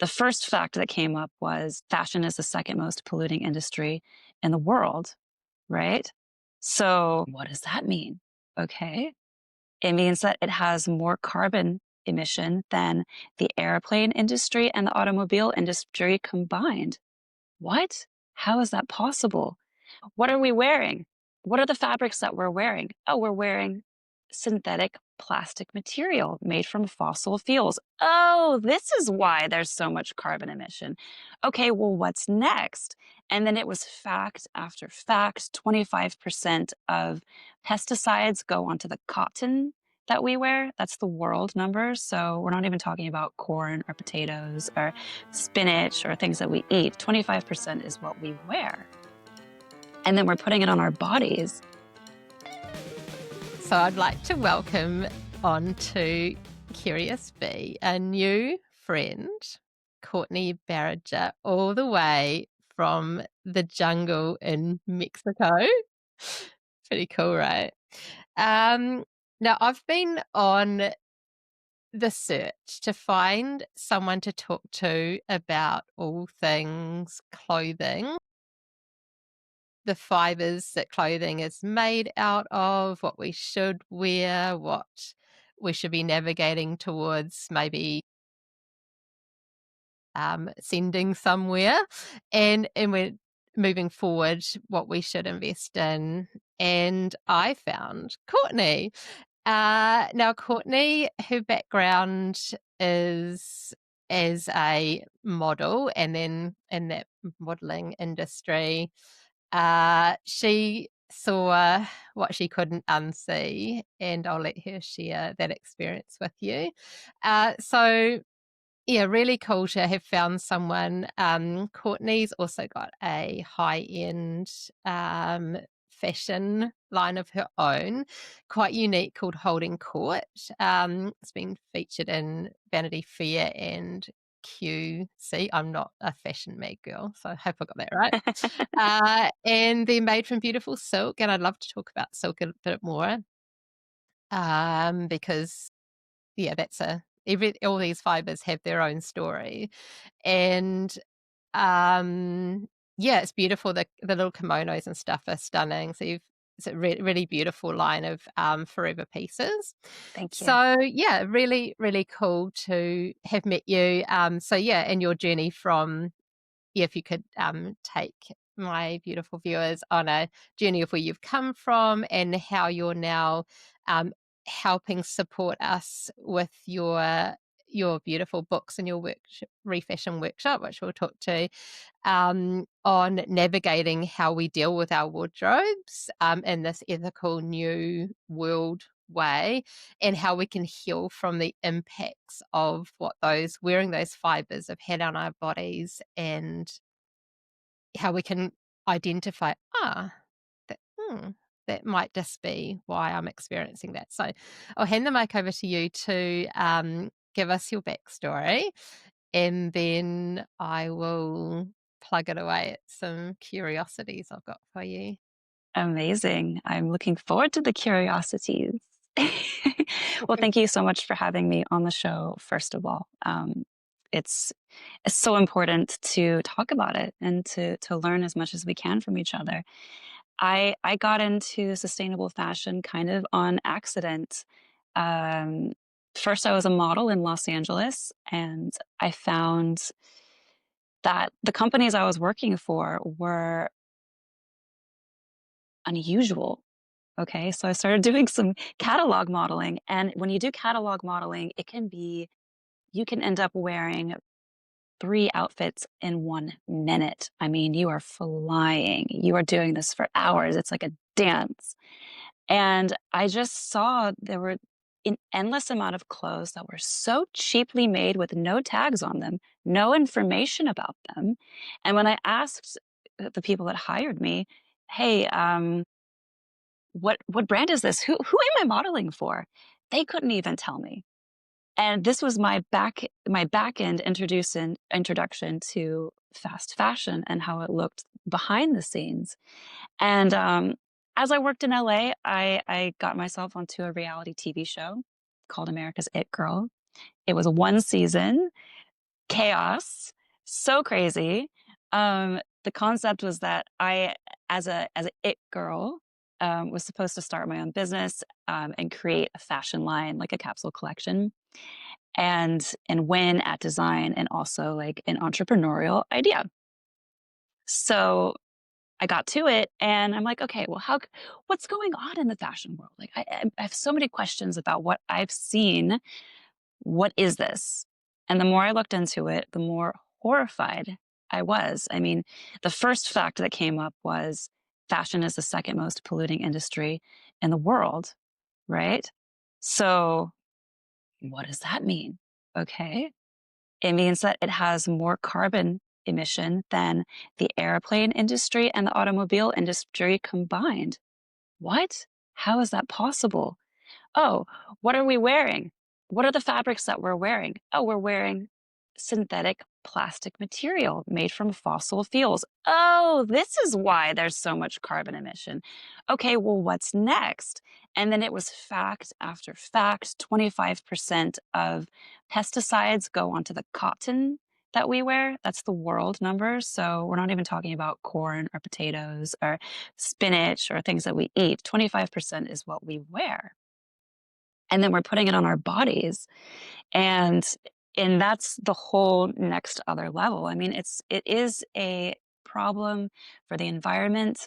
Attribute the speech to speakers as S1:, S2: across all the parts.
S1: the first fact that came up was fashion is the second most polluting industry in the world, right? So what does that mean? Okay. It means that it has more carbon emission than the airplane industry and the automobile industry combined. What? How is that possible? What are we wearing? What are the fabrics that we're wearing? Oh, we're wearing synthetic plastic material made from fossil fuels. Oh, this is why there's so much carbon emission. Okay, well, what's next? And then it was fact after fact. 25% of pesticides go onto the cotton that we wear. That's the world number. So we're not even talking about corn or potatoes or spinach or things that we eat. 25% is what we wear. And then we're putting it on our bodies.
S2: So I'd like to welcome on to Curious Bee a new friend, Courtney Barriger, all the way from the jungle in Mexico. Pretty cool, right? Now, I've been on the search to find someone to talk to about all things clothing, the fibers that clothing is made out of, what we should wear, what we should be navigating towards, maybe sending somewhere, and we're moving forward, what we should invest in. And I found Courtney. Now, Courtney, her background is as a model, and then in that modeling industry, she saw what she couldn't unsee, and I'll let her share that experience with you. So yeah, really cool to have found someone. Courtney's also got a high-end fashion line of her own, quite unique, called Holding Court. It's been featured in Vanity Fair and QC. I'm not a fashion mag girl, so I hope I got that right. And they're made from beautiful silk, and I'd love to talk about silk a bit more, because yeah, all these fibers have their own story, and yeah, it's beautiful. The little kimonos and stuff are stunning. So it's a really beautiful line of forever pieces.
S1: Thank you.
S2: So yeah, really really cool to have met you. So yeah, and your journey from, yeah, if you could take my beautiful viewers on a journey of where you've come from and how you're now helping support us with your beautiful books and your Refashion Workshop, which we'll talk to, on navigating how we deal with our wardrobes in this ethical new world way, and how we can heal from the impacts of what wearing those fibers have had on our bodies, and how we can identify, that, that might just be why I'm experiencing that. So I'll hand the mic over to you to give us your backstory, and then I will plug it away at some curiosities I've got for you.
S1: Amazing. I'm looking forward to the curiosities. Well, thank you so much for having me on the show, first of all. It's so important to talk about it and to learn as much as we can from each other. I got into sustainable fashion kind of on accident. Um, First, I was a model in Los Angeles, and I found that the companies I was working for were unusual. Okay, so I started doing some catalog modeling. And when you do catalog modeling, you can end up wearing 3 outfits in 1 minute. I mean, you are flying. You are doing this for hours. It's like a dance. And I just saw there were an endless amount of clothes that were so cheaply made with no tags on them, no information about them. And when I asked the people that hired me, hey, what brand is this? Who am I modeling for? They couldn't even tell me. And this was my back end introduction to fast fashion and how it looked behind the scenes. And as I worked in LA, I got myself onto a reality TV show called America's It Girl. It was 1 season. chaos, so crazy. The concept was that I, as a it girl, was supposed to start my own business, and create a fashion line, like a capsule collection, and win at design, and also like an entrepreneurial idea. So I got to it, and I'm like, okay, well, what's going on in the fashion world? Like, I have so many questions about what I've seen. What is this? And the more I looked into it, the more horrified I was. I mean, the first fact that came up was fashion is the second most polluting industry in the world, right? So, what does that mean? Okay. It means that it has more carbon emission than the airplane industry and the automobile industry combined. What? How is that possible? Oh, what are we wearing? What are the fabrics that we're wearing? Oh, we're wearing synthetic plastic material made from fossil fuels. Oh, this is why there's so much carbon emission. Okay, well, what's next? And then it was fact after fact. 25% of pesticides go onto the cotton that we wear. That's the world number. So we're not even talking about corn or potatoes or spinach or things that we eat. 25% is what we wear, and then we're putting it on our bodies, and that's the whole next other level. I mean, it is a problem for the environment,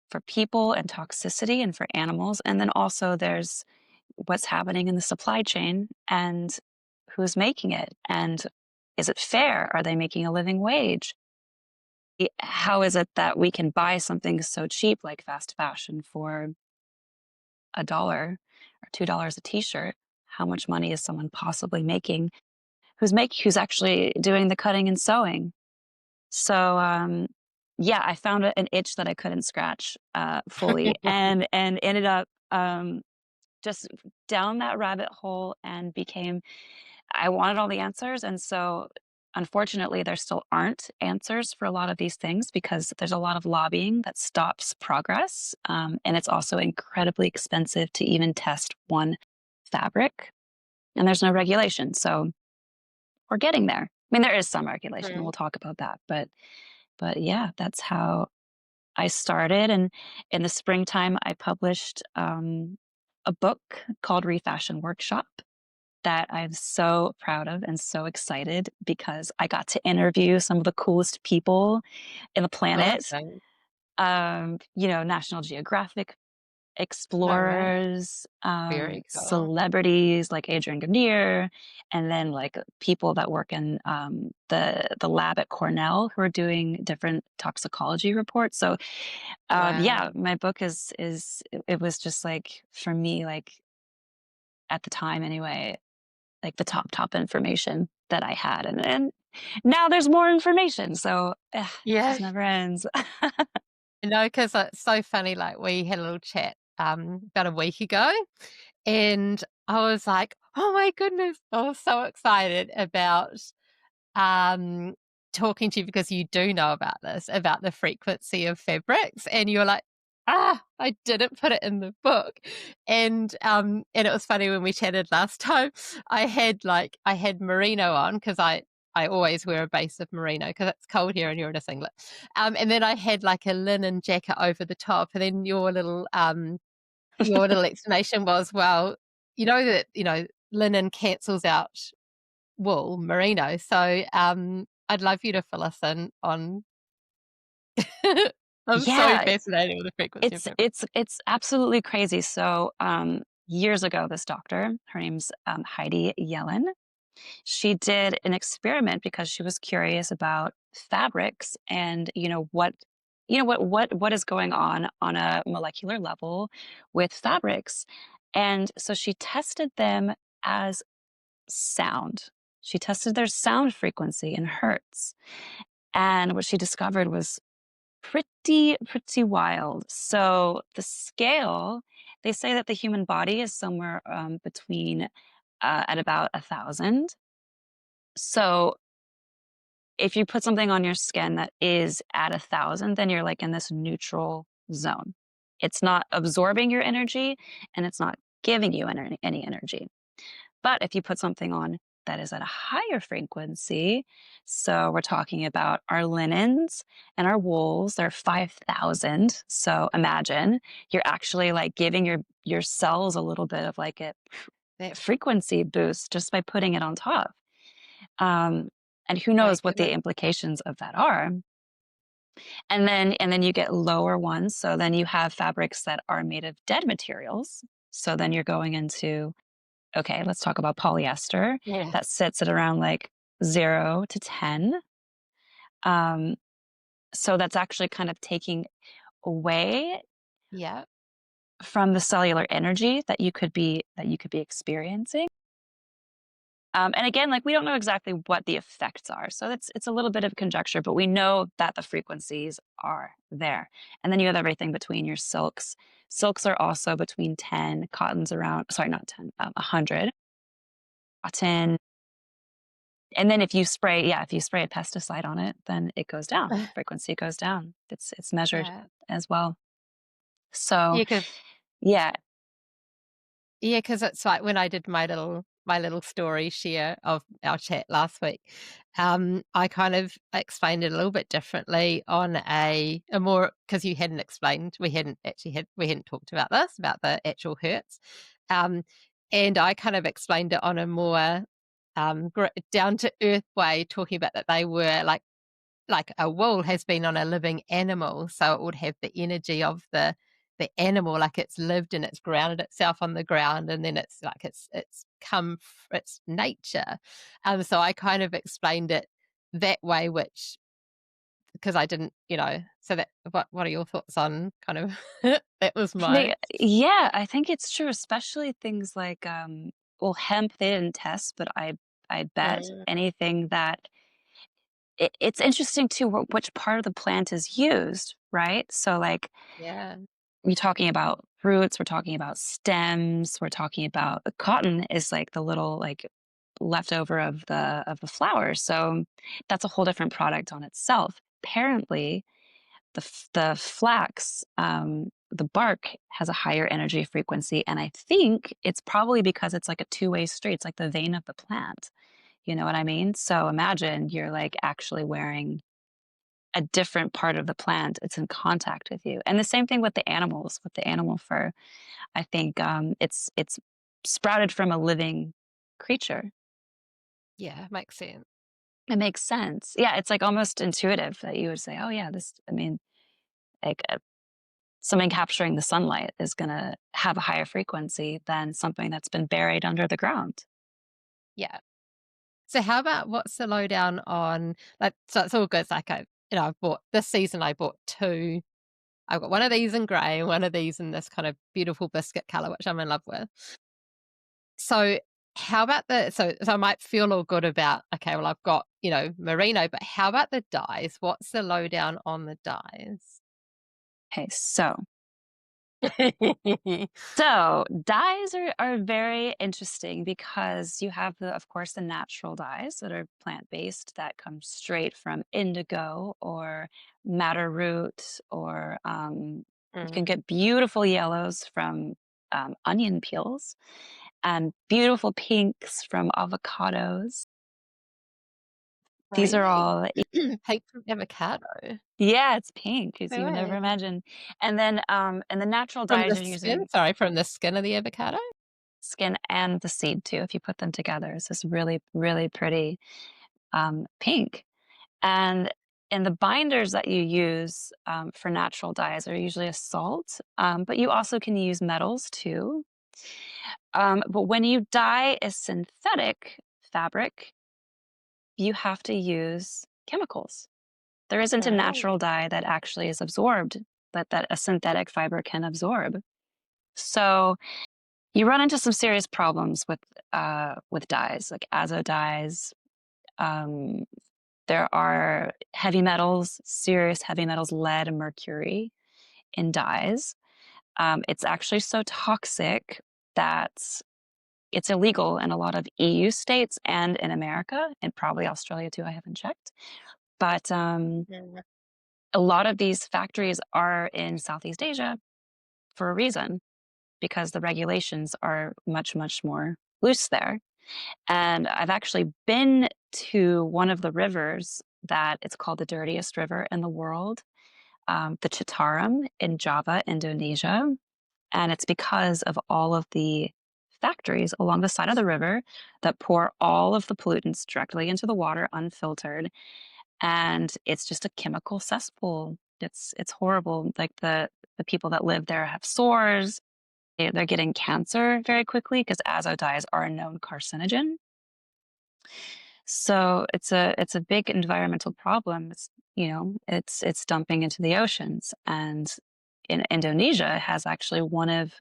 S1: for people, and toxicity, and for animals. And then also there's what's happening in the supply chain, and who's making it, and is it fair? Are they making a living wage? How is it that we can buy something so cheap like fast fashion for $1 or $2 a t-shirt? How much money is someone possibly making who's actually doing the cutting and sewing? So, yeah, I found an itch that I couldn't scratch fully, and ended up just down that rabbit hole, and became I wanted all the answers. And so, unfortunately, there still aren't answers for a lot of these things because there's a lot of lobbying that stops progress. And it's also incredibly expensive to even test one fabric, and there's no regulation. So we're getting there. I mean, there is some regulation, and
S2: Mm.
S1: we'll talk about that. But yeah, that's how I started. And in the springtime, I published a book called Refashion Workshop that I'm so proud of and so excited because I got to interview some of the coolest people in the planet.
S2: Awesome.
S1: National Geographic
S2: Oh, wow.
S1: explorers,
S2: Very cool.
S1: celebrities like Adrian Grenier, and then like people that work in the lab at Cornell who are doing different toxicology reports. So
S2: Wow.
S1: yeah, my book it was just like for me, like at the time anyway, like the top information that I had, and now there's more information. So it
S2: Yeah.
S1: just never ends.
S2: No, because it's so funny, like, we had a little chat, about a week ago, and I was like, "Oh my goodness," I was so excited about, um, talking to you because you do know about this, about the frequency of fabrics, and you're like, "Ah, I didn't put it in the book." And it was funny when we chatted last time, I had merino on because I always wear a base of merino because it's cold here and you're in a singlet. And then I had like a linen jacket over the top, and then your little explanation was, well, you know that, linen cancels out wool, merino. So, I'd love you to fill us in on I'm so
S1: Yeah,
S2: fascinated with the frequency of fabric.
S1: it's absolutely crazy. So years ago, this doctor, her name's Heidi Yellen, she did an experiment because she was curious about fabrics, and what is going on a molecular level with fabrics. And so she tested them as sound. She tested their sound frequency in hertz, and what she discovered was pretty wild. So the scale, they say that the human body is somewhere between at about 1,000. So if you put something on your skin that is at 1,000, then you're like in this neutral zone. It's not absorbing your energy, and it's not giving you any energy. But if you put something on that is at a higher frequency. So we're talking about our linens and our wools. They're 5,000. So imagine you're actually like giving your cells a little bit of like a frequency boost just by putting it on top. Um, and who
S2: My
S1: knows what the
S2: goodness.
S1: implications of that are. And then you get lower ones. So then you have fabrics that are made of dead materials. So then you're going into, okay, let's talk about polyester.
S2: Yeah.
S1: That sits at around like 0 to 10. Um, so that's actually kind of taking away
S2: Yeah.
S1: from the cellular energy that you could be experiencing. And again, like we don't know exactly what the effects are, so it's a little bit of conjecture, but we know that the frequencies are there. And then you have everything between your silks. Silks are also between 10, cotton's around, sorry, not 10, 100. Cotton, and then if you spray a pesticide on it, then it goes down. Frequency goes down. It's measured
S2: Yeah.
S1: as well. So
S2: Yeah, 'cause
S1: yeah,
S2: Yeah, because it's like when I did my little story share of our chat last week, I kind of explained it a little bit differently on a more because you hadn't explained we hadn't talked about this, about the actual hertz. Um, and I kind of explained it on a more down to earth way, talking about that they were like a wool has been on a living animal, so it would have the energy of the animal, like it's lived and it's grounded itself on the ground, and then it's like it's nature. So I kind of explained it that way, which because I didn't, so that what are your thoughts on kind of that was my
S1: yeah, I think it's true, especially things like well, hemp they didn't test, but I bet
S2: Mm,
S1: anything that it's interesting too which part of the plant is used, right? So like
S2: yeah,
S1: we're talking about roots, we're talking about stems, we're talking about the cotton is like the little like leftover of the flower. So that's a whole different product on itself. Apparently, the flax, the bark has a higher energy frequency, and I think it's probably because it's like a two-way street. It's like the vein of the plant. You know what I mean? So imagine you're like actually wearing a different part of the plant. It's in contact with you, and the same thing with the animals, with the animal fur. I think it's sprouted from a living creature.
S2: yeah, makes sense.
S1: It makes sense. Yeah, it's like almost intuitive that you would say, "Oh yeah, this." I mean, like something capturing the sunlight is going to have a higher frequency than something that's been buried under the ground.
S2: Yeah. So how about what's the lowdown on like so it's all good. It's like I've bought this season I bought two. I've got one of these in grey and one of these in this kind of beautiful biscuit color, which I'm in love with. So how about so I might feel all good about, okay, well I've got, merino, but how about the dyes? What's the lowdown on the dyes?
S1: Okay, so dyes are very interesting because you have of course, the natural dyes that are plant-based that come straight from indigo or madder root, or you can
S2: Mm,
S1: get beautiful yellows from onion peels and beautiful pinks from avocados. These are
S2: really?
S1: all,
S2: Pink from avocado?
S1: yeah, it's pink as
S2: No
S1: you would never
S2: way.
S1: imagine. And the natural
S2: From
S1: dyes
S2: the
S1: you're
S2: skin?
S1: using
S2: Sorry, from the skin of the avocado?
S1: skin and the seed too. If you put them together, it's this really, really pretty pink. And in the binders that you use for natural dyes are usually a salt, but you also can use metals too. But when you dye a synthetic fabric, you have to use chemicals. There isn't a
S2: Oh,
S1: natural dye that actually is absorbed, that a synthetic fiber can absorb. So you run into some serious problems with dyes, like azo dyes. Um, there are heavy metals, serious heavy metals, lead and mercury in dyes. It's actually so toxic that it's illegal in a lot of EU states and in America, and probably Australia too. I haven't checked, but
S2: yeah.
S1: a lot of these factories are in Southeast Asia for a reason, because the regulations are much, much more loose there. And I've actually been to one of the rivers that it's called the dirtiest river in the world, the Citarum in Java, Indonesia. And it's because of all of the factories along the side of the river that pour all of the pollutants directly into the water unfiltered. And it's just a chemical cesspool. It's horrible. Like the people that live there have sores. They're getting cancer very quickly because azo dyes are a known carcinogen. So it's a big environmental problem. It's dumping into the oceans, and in Indonesia has actually one of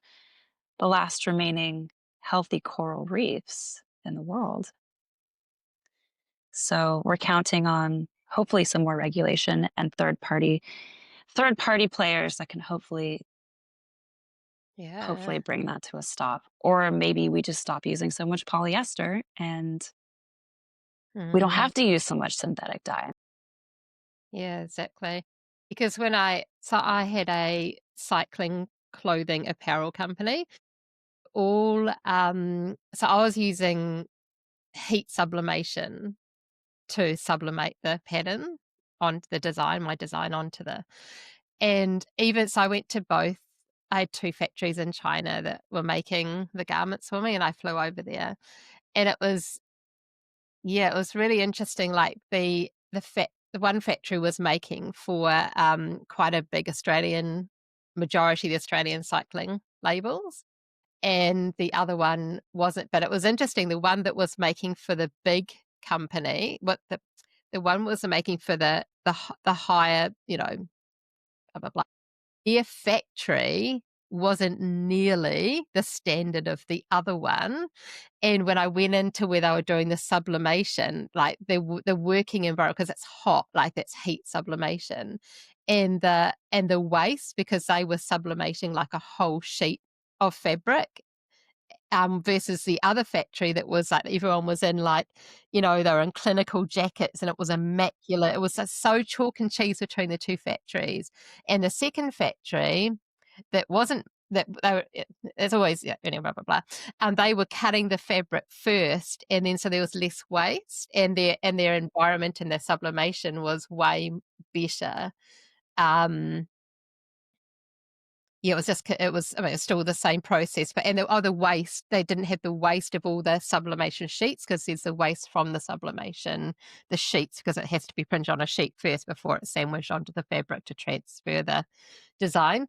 S1: the last remaining healthy coral reefs in the world. So we're counting on hopefully some more regulation and third party players that can hopefully
S2: Yeah.
S1: bring that to a stop. Or maybe we just stop using so much polyester and we don't
S2: Mm.
S1: have to use so much synthetic dye.
S2: Yeah, exactly. Because I had a cycling clothing apparel company, so I was using heat sublimation to sublimate the pattern onto the design, my design onto the and even so I went to both. I had 2 factories in China that were making the garments for me, and I flew over there. And it was yeah, it was really interesting, like, the one factory was making for, quite a big Australian majority of the Australian cycling labels, and the other one wasn't, but it was interesting, the one that was making for the big company, what the one was making for the higher, blah, blah, blah. Their factory wasn't nearly the standard of the other one, and when I went into where they were doing the sublimation, like, the working environment, because it's hot, like, it's heat sublimation, and the waste, because they were sublimating, like, a whole sheet of fabric, versus the other factory that was like everyone was in like, they were in clinical jackets and it was immaculate. It was just so chalk and cheese between the 2 factories. And the second factory that wasn't that they were there's always yeah, anyway, blah, blah, blah. They were cutting the fabric first, and then so there was less waste, and their environment and their sublimation was way better. Um Yeah, it was just it was I mean, it's still the same process, but and the waste, they didn't have the waste of all the sublimation sheets because there's the waste from the sublimation, the sheets, because it has to be printed on a sheet first before it's sandwiched onto the fabric to transfer the design.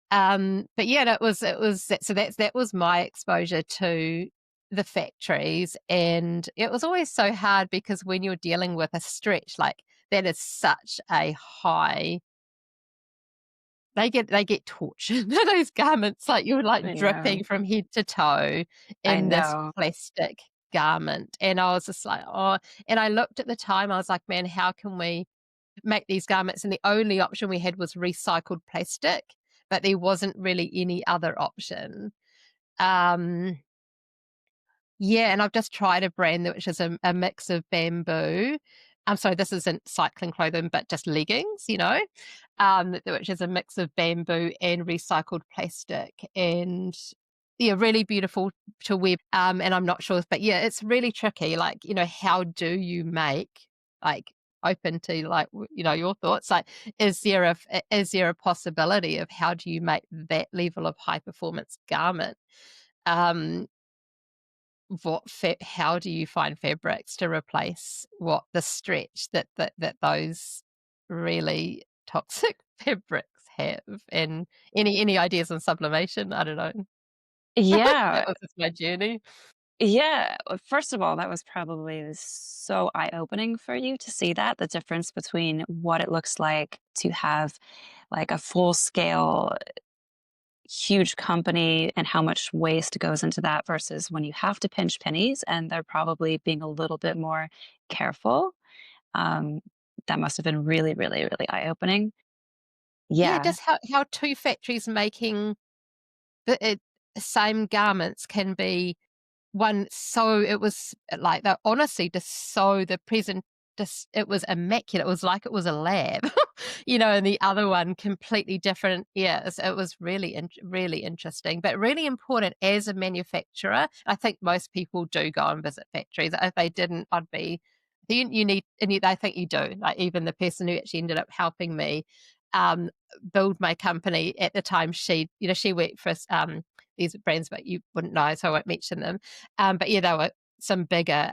S2: But yeah, that was my exposure to the factories, and it was always so hard because when you're dealing with a stretch, like, that is such a high they get tortured. Those garments, like, you're, like,
S1: I know.
S2: dripping from head to toe
S1: I
S2: in this
S1: know.
S2: plastic garment, and I was just like, "Oh," and I looked at the time, I was like, "Man, how can we make these garments?" And the only option we had was recycled plastic, but there wasn't really any other option. Um yeah, and I've just tried a brand which is a mix of bamboo. I'm sorry, this isn't cycling clothing, but just leggings, which is a mix of bamboo and recycled plastic, and yeah, really beautiful to wear. And I'm not sure, but yeah, it's really tricky. Like, how do you make, like, open to, like, your thoughts? Like, is there a possibility of how do you make that level of high performance garment? Um, how do you find fabrics to replace what the stretch that those really toxic fabrics have? And any ideas on sublimation? I don't know.
S1: Yeah.
S2: That was just my journey.
S1: Yeah. First of all, that was probably so eye-opening for you to see that, the difference between what it looks like to have like a full-scale huge company and how much waste goes into that versus when you have to pinch pennies and they're probably being a little bit more careful. Um, that must have been really, really, really eye-opening.
S2: Yeah,
S1: Yeah.
S2: just how 2 factories making the same garments can be one, so it was like, the honestly, just so the present, just it was immaculate. It was like it was a lab. And the other one completely different. Yeah, it was really, really interesting, but really important as a manufacturer. I think most people do go and visit factories. If they didn't, I'd be. You need, I think you do. Like even the person who actually ended up helping me um, build my company at the time, she worked for these brands, but you wouldn't know, so I won't mention them. But yeah, they were some bigger.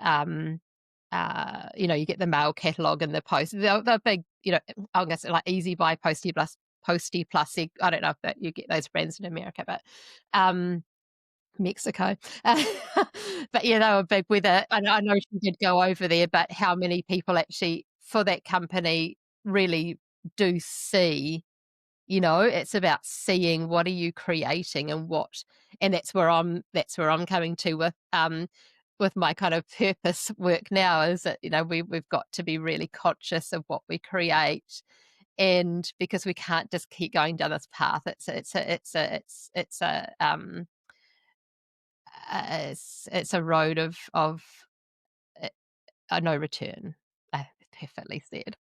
S2: You get the mail catalogue and the post. They're big, I'm going to say like Easy Buy, Posty Plus. I don't know if that you get those brands in America, but Mexico. But yeah, they were big with it. I know she did go over there, but how many people actually for that company really do see, it's about seeing what are you creating and that's where I'm coming to with my kind of purpose work now is that, we've got to be really conscious of what we create. And because we can't just keep going down this path, it's a road of no return. Perfectly said.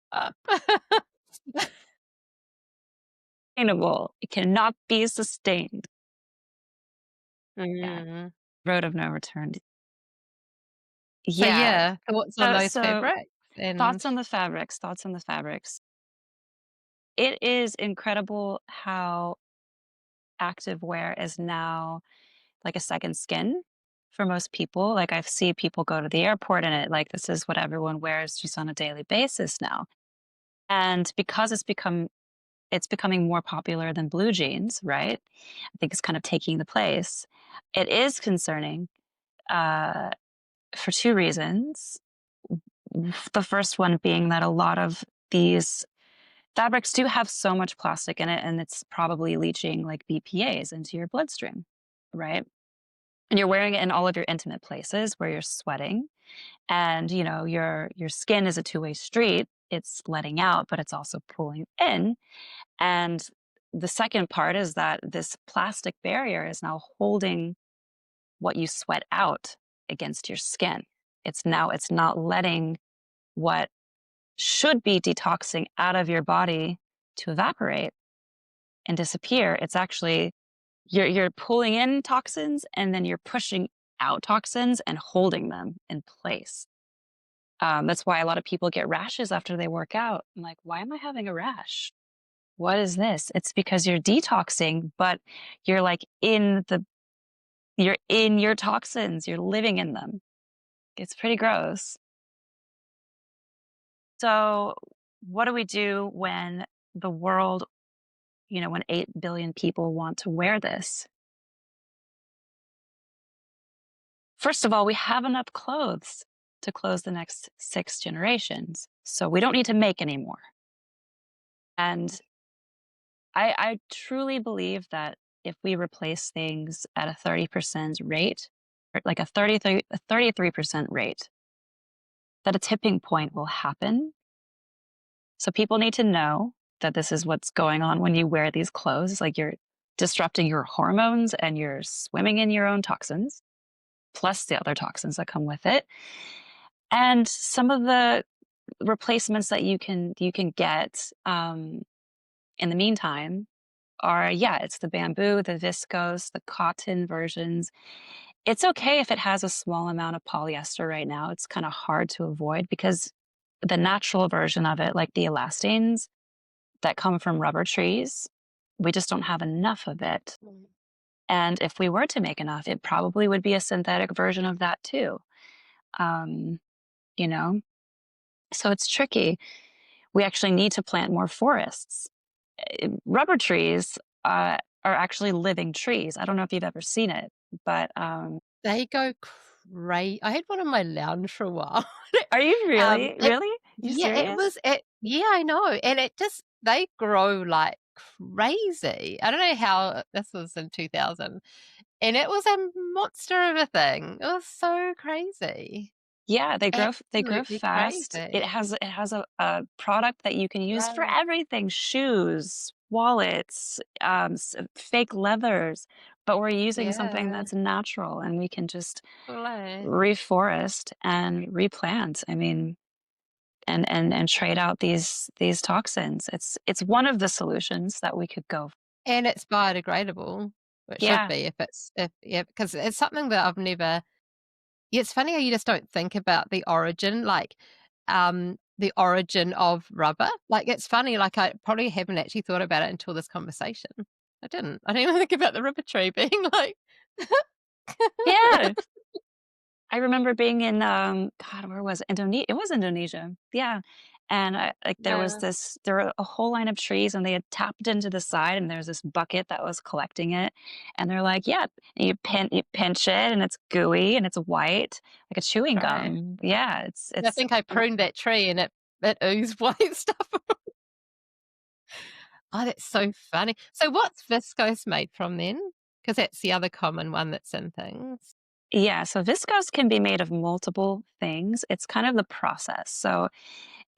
S1: Sustainable. It cannot be sustained. Yeah.
S2: Mm.
S1: Road of no return.
S2: So
S1: Yeah.
S2: yeah, thoughts on
S1: So
S2: those
S1: so
S2: fabrics and
S1: thoughts on the fabrics, thoughts on the fabrics. It is incredible how active wear is now like a second skin for most people. Like I see people go to the airport and it like this is what everyone wears just on a daily basis now. And because it's becoming more popular than blue jeans, right? I think it's kind of taking the place. It is concerning uh, for two reasons. The first one being that a lot of these fabrics do have so much plastic in it, and it's probably leaching like BPAs into your bloodstream, right? And you're wearing it in all of your intimate places where you're sweating, and your skin is a two-way street. It's letting out, but it's also pulling in. And the second part is that this plastic barrier is now holding what you sweat out against your skin. It's not letting what should be detoxing out of your body to evaporate and disappear. It's actually you're pulling in toxins and then you're pushing out toxins and holding them in place. That's why a lot of people get rashes after they work out. I'm like, why am I having a rash? What is this? It's because you're detoxing, but you're like you're in your toxins, you're living in them. It's pretty gross. So, what do we do when the world, when 8 billion people want to wear this? First of all, we have enough clothes to clothe the next 6 generations. So, we don't need to make any more. And I truly believe that if we replace things at a 30% rate, or like a 33% rate, that a tipping point will happen. So people need to know that this is what's going on when you wear these clothes. Like you're disrupting your hormones and you're swimming in your own toxins, plus the other toxins that come with it. And some of the replacements that you can get in the meantime are, yeah, it's the bamboo, the viscose, the cotton versions. It's okay if it has a small amount of polyester right now. It's kind of hard to avoid because the natural version of it, like the elastanes that come from rubber trees, we just don't have enough of it.
S2: Mm.
S1: And if we were to make enough, it probably would be a synthetic version of that too. Um, you know, so it's tricky. We actually need to plant more forests. Rubber trees are actually living trees. I don't know if you've ever seen it, but
S2: They go crazy. I had one in my lounge for a while.
S1: are you really?
S2: It
S1: Really? You
S2: Yeah, it
S1: serious?
S2: was it yeah, I know, and they grow like crazy. I don't know how this was in 2000, and it was a monster of a thing. It was so crazy.
S1: Yeah, they grow
S2: Absolutely
S1: fast. It
S2: crazy.
S1: has it has a product that you can use for
S2: Right.
S1: everything: shoes, wallets, fake leathers. But we're using something
S2: Yeah.
S1: that's natural, and we can just
S2: Totally.
S1: reforest and replant. I mean, and trade out these toxins. It's one of the solutions that we could go.
S2: And it's biodegradable. It should
S1: Yeah.
S2: be if yeah, because it's something that I've never yeah, it's funny how you just don't think about the origin of rubber. Like, it's funny, like, I probably haven't actually thought about it until this conversation. I didn't. I didn't even think about the rubber tree being like
S1: Yeah. I remember being in, God, where was it? It was Indonesia, yeah, and
S2: Yeah,
S1: there were a whole line of trees, and they had tapped into the side, and there's this bucket that was collecting it, and they're like, "Yeah," and you pinch it, and it's gooey, and it's white, like a chewing
S2: right.
S1: gum. Yeah,
S2: I
S1: it's
S2: think I pruned that tree and it oozed white stuff. Oh, that's so funny. So what's viscose made from then? Because that's the other common one that's in things.
S1: yeah, so viscose can be made of multiple things. It's kind of the process. So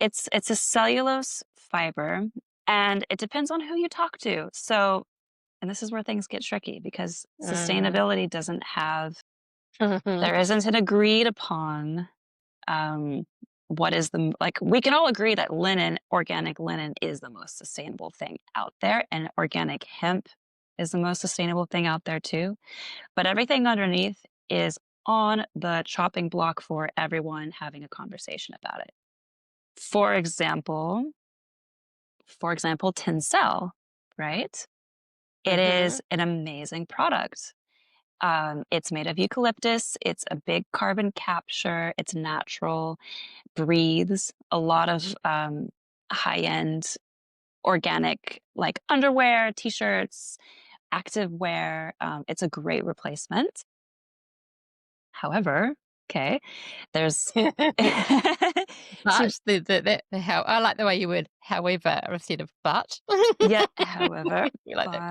S1: it's a cellulose fiber, and it depends on who you talk to. So, and this is where things get tricky because
S2: Mm.
S1: sustainability doesn't have there isn't an agreed upon um, what is like we can all agree that organic linen is the most sustainable thing out there, and organic hemp is the most sustainable thing out there too. But everything underneath is on the chopping block for everyone having a conversation about it. For example, Tencel, right? It
S2: Mhm.
S1: is an amazing product. It's made of eucalyptus. It's a big carbon capture. It's natural, breathes a lot of high end organic, like underwear, t shirts, active wear. It's a great replacement. However, okay, there's to
S2: But the how I like the way you would however instead of but.
S1: yeah, however,
S2: You like that.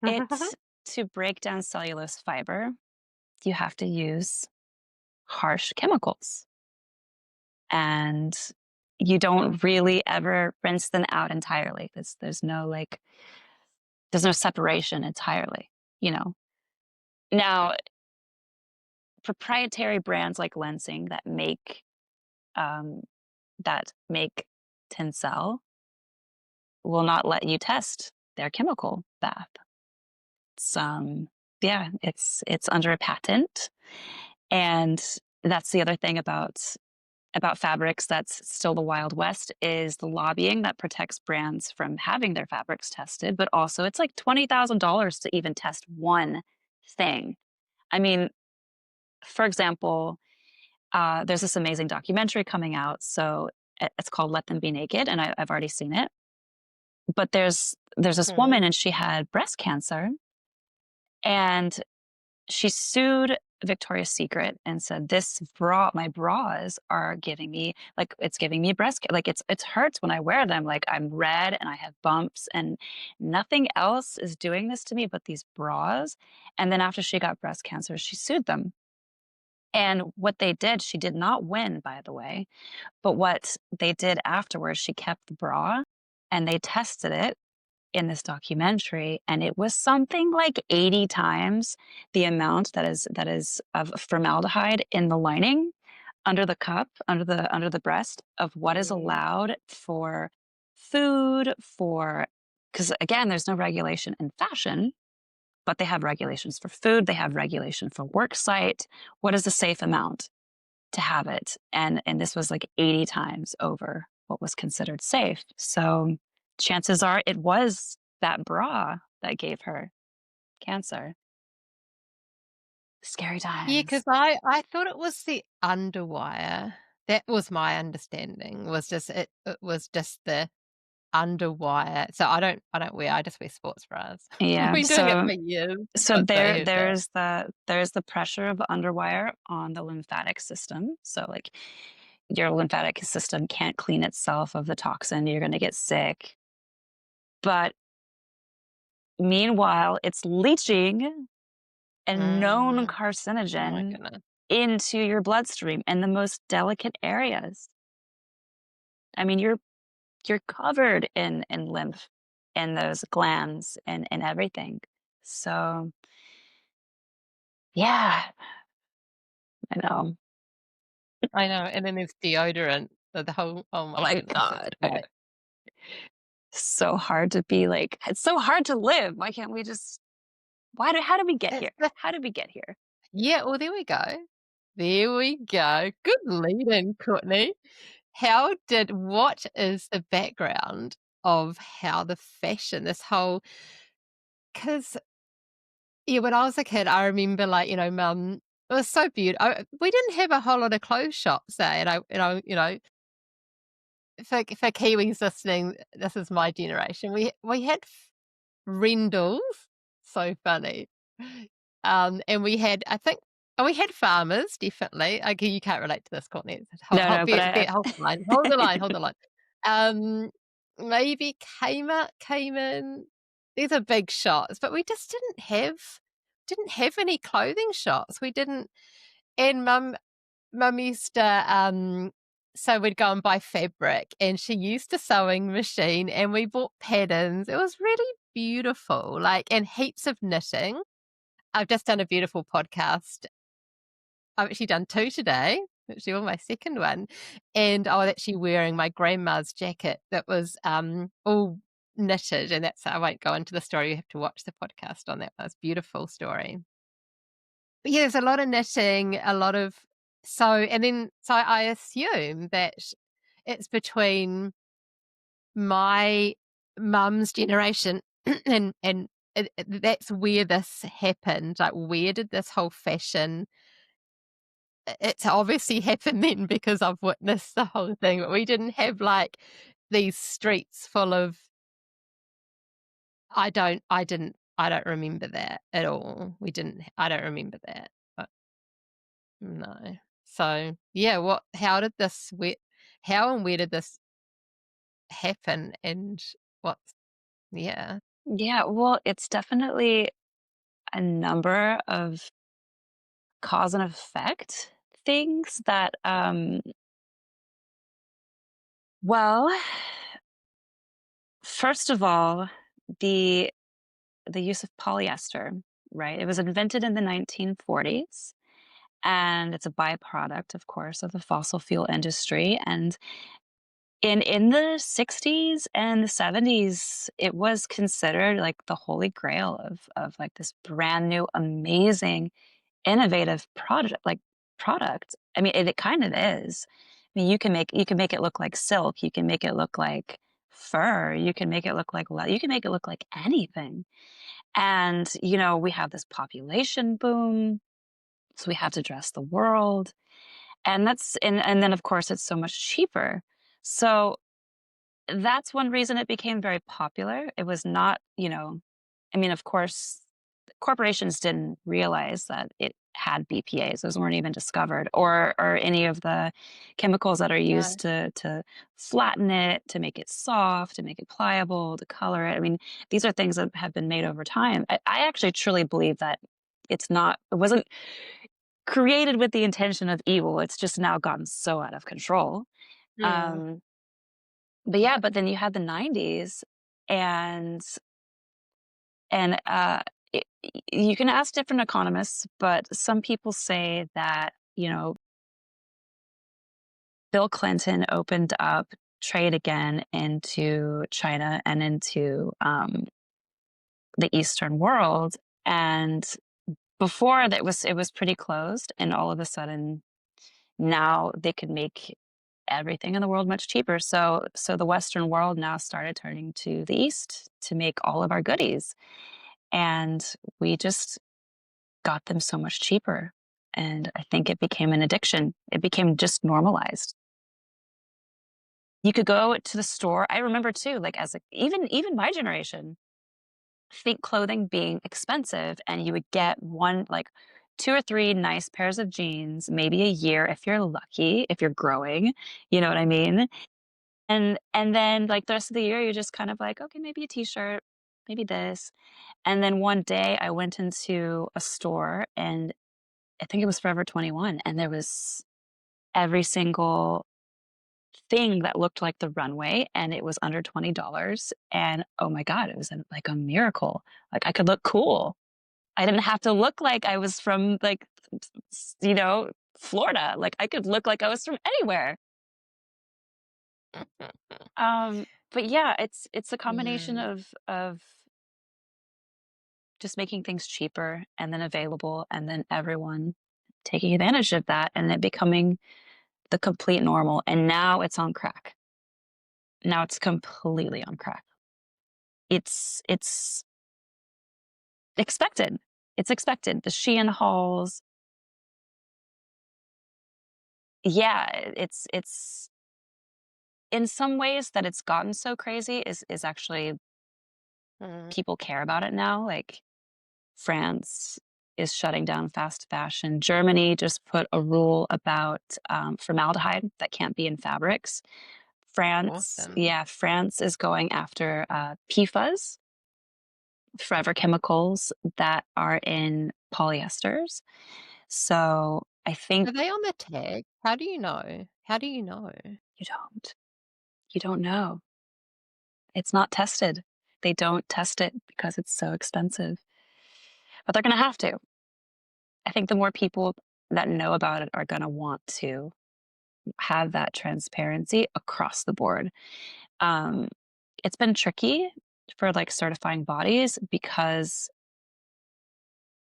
S1: but it to break down cellulose fiber, you have to use harsh chemicals. And you don't really ever rinse them out entirely. There's no separation entirely, you know. Now, proprietary brands like Lensing um, that make Tencel will not let you test their chemical bath. It's yeah, it's under a patent, and that's the other thing about fabrics that's still the Wild West is the lobbying that protects brands from having their fabrics tested, but also it's like $20,000 to even test one thing. I mean, for example, there's this amazing documentary coming out. So it's called Let Them Be Naked, and I've already seen it. But there's this woman,
S2: Mhm.
S1: and she had breast cancer, and she sued Victoria's Secret and said, "This bra, my bras are giving me like it's giving me like it hurts when I wear them. Like I'm red and I have bumps, and nothing else is doing this to me but these bras." And then after she got breast cancer, she sued them. And what they did, she did not win, by the way. But what they did afterwards, she kept the bra and they tested it in this documentary, and it was something like 80 times the amount that is of formaldehyde in the lining under the cup, under the breast of what is
S2: Mm.
S1: allowed for food, for because again, there's no regulation in fashion, but they have regulations for food, they have regulation for work site. What is the safe amount to have it? And this was like 80 times over what was considered safe. So chances are it was that bra that gave her cancer. Scary
S2: Yeah,
S1: times.
S2: because I thought it was the underwire. That was my understanding, was just it was just the underwire. So I don't wear I just wear sports bras. I've
S1: Yeah.
S2: been doing it
S1: So
S2: for years,
S1: so
S2: but I
S1: there
S2: heard that.
S1: there's the pressure of the underwire on the lymphatic system. So like your lymphatic system can't clean itself of the toxin. You're going to get sick. But meanwhile, it's leaching a known
S2: Mm. Oh my
S1: carcinogen
S2: goodness.
S1: into your bloodstream in the most delicate areas. I mean, you're covered in lymph and those glands and everything. So yeah, I know.
S2: I know, and then there's deodorant. The whole, oh
S1: Oh
S2: my
S1: my
S2: goodness, it's
S1: God.
S2: like,
S1: So hard to be like, it's so hard to live. Why can't we just, how did we get
S2: it's
S1: here? How did we get here?
S2: yeah, well, there we go. There we go. Good lead in, Courtney. What is the background of how the fashion, this whole, because yeah, when I was a kid, I remember like, mum, it was so beautiful. We didn't have a whole lot of clothes shops there. For Kiwis listening, this is my generation. We had Rendles, so funny. And we had, I think, and we had farmers, definitely. Okay, you can't relate to this, Courtney.
S1: No, no, but
S2: Hold the line, hold the line, hold the line. Um, Maybe came in. These are big shots, but we just didn't have any clothing shops. We didn't, and Mum used to, so we'd go and buy fabric, and she used a sewing machine, and we bought patterns. It was really beautiful, like, and heaps of knitting. I've just done a beautiful podcast. I've actually done 2 today, actually on my second one, and I was actually wearing my grandma's jacket that was, all knitted, and I won't go into the story. You have to watch the podcast on that one. It's a beautiful story. But yeah, there's a lot of knitting, a lot of, so I assume that it's between my mum's generation and that's where this happened. Like, where did this whole fashion? It's obviously happened then because I've witnessed the whole thing, but we didn't have like these streets full of. I don't remember that at all. We didn't. I don't remember that. But no. So yeah, how and where did this happen, and what's yeah.
S1: yeah, well, it's definitely a number of cause and effect things that, well, first of all, the the use of polyester, right? It was invented in the 1940s, and it's a byproduct, of course, of the fossil fuel industry. And in the 60s and the 70s, it was considered like the holy grail of like this brand new, amazing, innovative product. I mean, it kind of is. I mean, you can make it look like silk, you can make it look like fur, you can make it look like you can make it look like anything. And we have this population boom, so we have to dress the world, and then of course it's so much cheaper. So that's one reason it became very popular. It was not, I mean, of course, corporations didn't realize that it had BPA's. Those weren't even discovered, or any of the chemicals that are
S2: No.
S1: used to flatten it, to make it soft, to make it pliable, to color it. I mean, these are things that have been made over time. I actually truly believe that it wasn't created with the intention of evil. It's just now gotten so out of control.
S2: Mm.
S1: Um, but yeah, but then you had the 90s, and and it, you can ask different economists, but some people say that, Bill Clinton opened up trade again into China and into the Eastern world. And before that it was pretty closed, and all of a sudden now they could make everything in the world much cheaper. So the Western world now started turning to the East to make all of our goodies. And we just got them so much cheaper. And I think it became an addiction. It became just normalized. You could go to the store. I remember too, like even my generation, think clothing being expensive, and you would get one, like 2 or 3 nice pairs of jeans, maybe a year if you're lucky, if you're growing, you know what I mean? And then like the rest of the year, you're just kind of like, okay, maybe a t-shirt, maybe this. And then one day I went into a store, and I think it was Forever 21, and there was every single thing that looked like the runway, and it was under $20. And oh my God, it was like a miracle. Like I could look cool. I didn't have to look like I was from like, Florida. Like I could look like I was from anywhere. But yeah, it's a combination
S2: Mm.
S1: of just making things cheaper and then available and then everyone taking advantage of that and it becoming the complete normal. And now it's on crack. Now it's completely on crack. It's expected. It's expected. The Shein hauls, yeah, it's in some ways that it's gotten so crazy is actually
S2: Mm.
S1: people care about it now. Like France is shutting down fast fashion. Germany just put a rule about formaldehyde that can't be in fabrics. France,
S2: Awesome.
S1: yeah, France is going after PFAS, forever chemicals that are in polyesters. So I think
S2: Are they on the tag? How do you know? How do you know?
S1: you don't. You don't know. It's not tested. They don't test it because it's so expensive. But they're going to have to. I think the more people that know about it are going to want to have that transparency across the board. Um, it's been tricky for like certifying bodies because,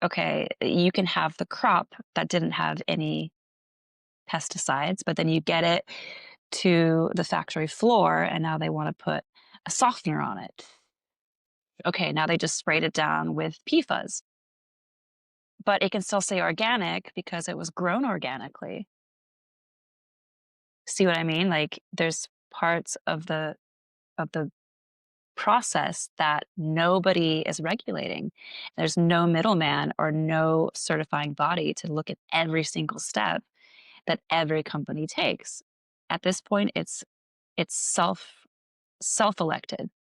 S1: okay, you can have the crop that didn't have any pesticides, but then you get it to the factory floor and now they want to put a softener on it. Okay, now they just sprayed it down with PFAS, but it can still say organic because it was grown organically. See what I mean? Like there's parts of the process that nobody is regulating. There's no middleman or no certifying body to look at every single step that every company takes. At this point, it's self-elected.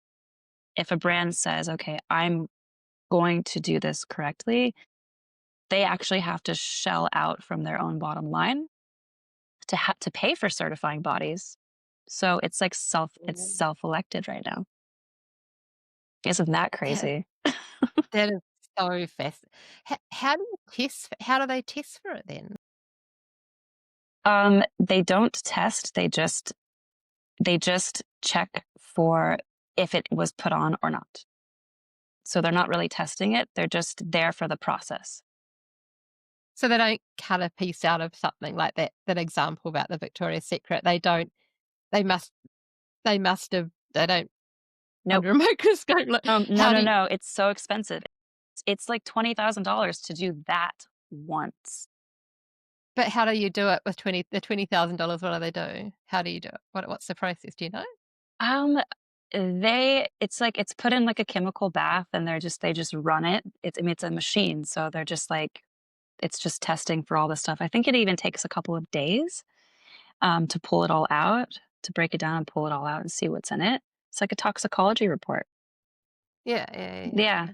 S1: If a brand says, "Okay, I'm going to do this correctly," they actually have to shell out from their own bottom line to have to pay for certifying bodies. So it's like it's
S2: Mm.
S1: self-elected right now. Isn't that
S2: That
S1: crazy?
S2: that is so fast. How do they test for it then?
S1: They don't test, they just check for if it was put on or not. So they're not really testing it, they're just there for the process.
S2: So they don't cut a piece out of something like that example about the Victoria's Secret. They must they don't
S1: Nope.
S2: under a microscope look.
S1: No,
S2: How
S1: no,
S2: do you
S1: no, it's so expensive. It's like $20,000 to do that once.
S2: but how do you do it with $20,000? What do they do? How do you do it? What's the process? Do you know?
S1: Um, it's like it's put in like a chemical bath and they just run it. It's I mean, it's a machine, so they're just like it's just testing for all this stuff. I think it even takes a couple of days, to pull it all out, to break it down and pull it all out and see what's in it. It's like a toxicology report.
S2: Yeah, yeah, yeah,
S1: Yeah.
S2: yeah.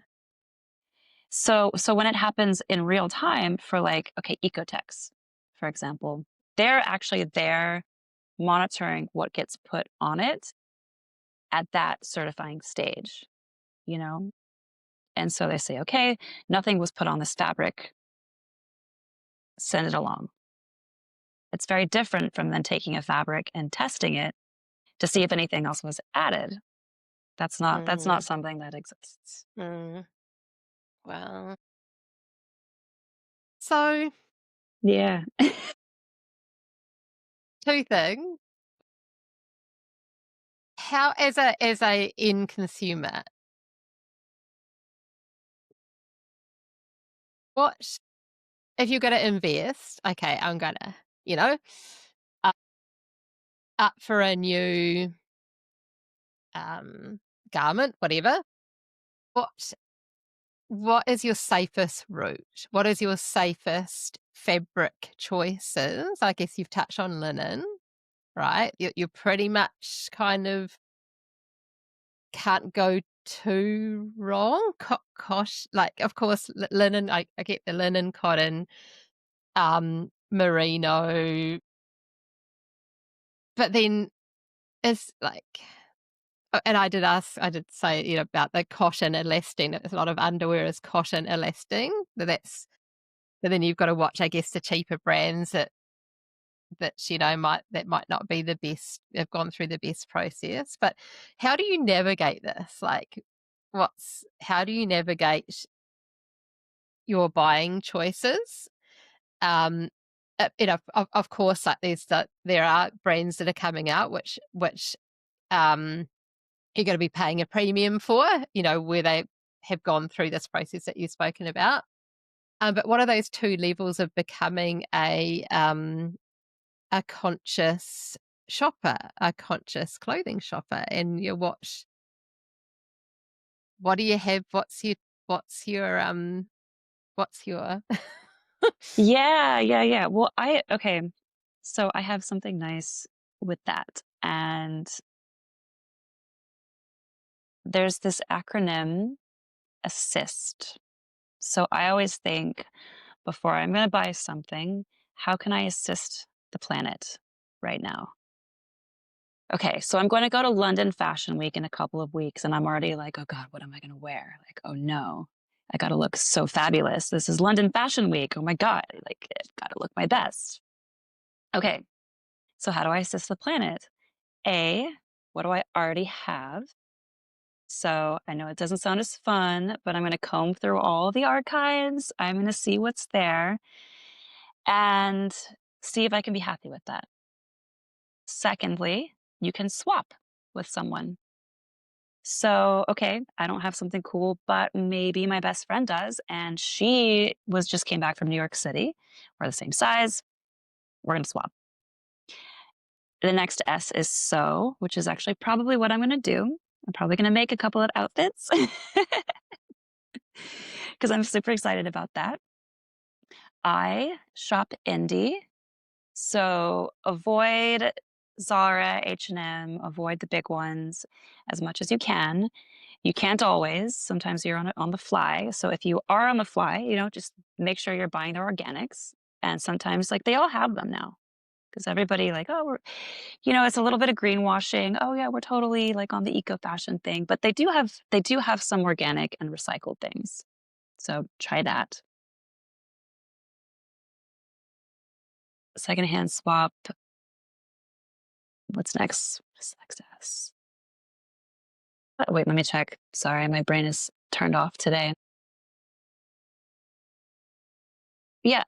S1: So when it happens in real time for like, okay, Ecotex, for example, they're actually there monitoring what gets put on it at that certifying stage, you know? And so they say, okay, nothing was put on this fabric, send it along. It's very different from then taking a fabric and testing it to see if anything else was added. That's not
S2: Mm,
S1: something that exists.
S2: mm. Well, so
S1: Yeah.
S2: 2 things. How as a end consumer, what if you're gonna invest, okay, I'm gonna, you know, up up for a new, um, garment, whatever, what what is your safest route? What is your safest fabric choices? I guess you've touched on linen, right? You're pretty much kind of can't go too wrong. Like, of course, linen, I get the linen, cotton, merino, but then it's like and I did say, about the cotton elasting, a lot of underwear is cotton elasting, but then you've got to watch, I guess, the cheaper brands that that might not be the best, have gone through the best process. But how do you navigate this? Like, how do you navigate your buying choices? Um, of course, like there are brands that are coming out which you're going to be paying a premium for, where they have gone through this process that you've spoken about. But what are those two levels of becoming a conscious shopper, a conscious clothing shopper? And what do you have? What's your what's your
S1: Yeah. Well, okay. So I have something nice with that. And there's this acronym, ASSIST. So I always think before I'm going to buy something, how can I assist the planet right now? Okay, so I'm going to go to London Fashion Week in a couple of weeks, and I'm already like, oh God, what am I going to wear? Like, oh no, I got to look so fabulous. This is London Fashion Week. Oh my God, like, I've got to look my best. Okay, so how do I assist the planet? A, what do I already have? So I know it doesn't sound as fun, but I'm going to comb through all the archives. I'm going to see what's there and see if I can be happy with that. Secondly, you can swap with someone. So, okay, I don't have something cool, but maybe my best friend does. And she just came back from New York City. We're the same size. We're going to swap. The next S is sew, which is actually probably what I'm going to do. I'm probably going to make a couple of outfits because I'm super excited about that. I shop indie. So avoid Zara, H&M, avoid the big ones as much as you can. You can't always. Sometimes you're on the fly. So if you are on the fly, just make sure you're buying their organics. And sometimes like they all have them now because everybody like, oh, it's a little bit of greenwashing. Oh yeah, we're totally like on the eco fashion thing, but they do have some organic and recycled things. So try that. Secondhand swap. What's next? What's next S? Oh, wait, let me check. Sorry, my brain is turned off today. Yeah,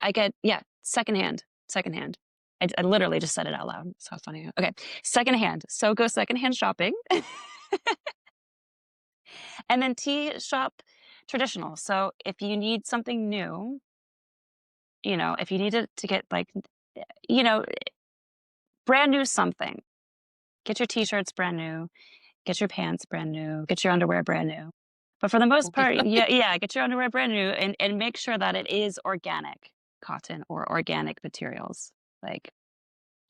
S1: secondhand. Secondhand. I literally just said it out loud. It's so funny. Okay, secondhand. So go secondhand shopping. And then T, shop traditional. So if you need something new, if you need to get like, you know, brand new something, get your t-shirts brand new, get your pants brand new, get your underwear brand new. But for the most part,
S2: definitely?
S1: yeah, get your underwear brand new and make sure that it is organic cotton or organic materials. Like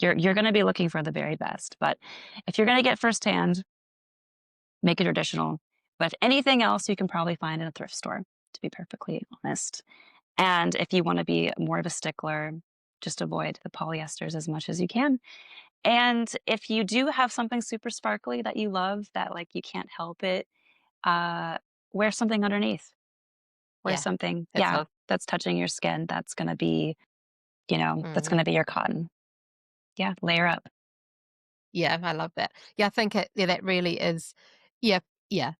S1: you're going to be looking for the very best. But if you're going to get firsthand, make it traditional. But if anything else, you can probably find in a thrift store, to be perfectly honest. And if you want to be more of a stickler, just avoid the polyesters as much as you can. And if you do have something super sparkly that you love that like you can't help it, uh, wear something underneath. Wear
S2: Yeah,
S1: something,
S2: that's
S1: yeah,
S2: all.
S1: that's touching your skin. That's gonna be, that's
S2: Mm.
S1: gonna be your cotton. Yeah, layer up.
S2: Yeah, I love that. Yeah, I think that really is. Yeah, yeah.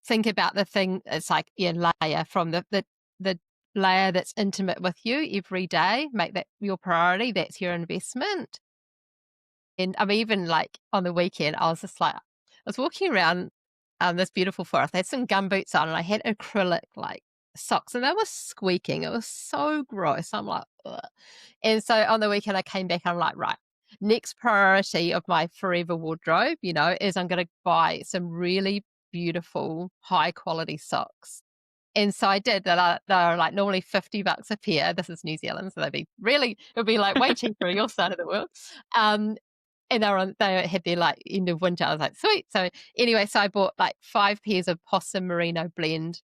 S2: Think about the thing. It's like, yeah, layer from the layer that's intimate with you every day. Make that your priority. That's your investment. And I'm even like on the weekend, I was just like, I was walking around this beautiful forest. I had some gum boots on, and I had acrylic like socks, and they were squeaking. It was so gross. I'm like, ugh. And so on the weekend, I came back. I'm like, right, next priority of my forever wardrobe, is I'm going to buy some really beautiful, high quality socks. And so I did. They're like normally $50 a pair. This is New Zealand, so it would be like way cheaper on your side of the world. And they had their like end of winter. I was like, sweet. So anyway, so I bought like 5 pairs of Possum Merino blend,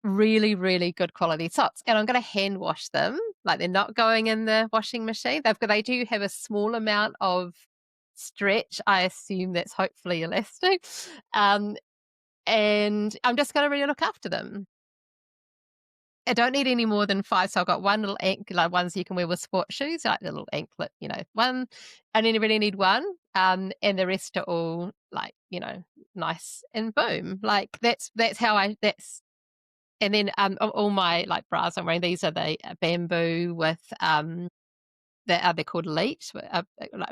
S2: really, really good quality socks. And I'm going to hand wash them. Like they're not going in the washing machine. They do have a small amount of stretch. I assume that's hopefully elastic. And I'm just going to really look after them. I don't need any more than 5. So I've got one little like ones you can wear with sport shoes, like the little anklet, one. I only really need one. And the rest are all like, nice and boom. Like that's how that's. And then all my like bras I'm wearing, these are the bamboo with they're called Elite, a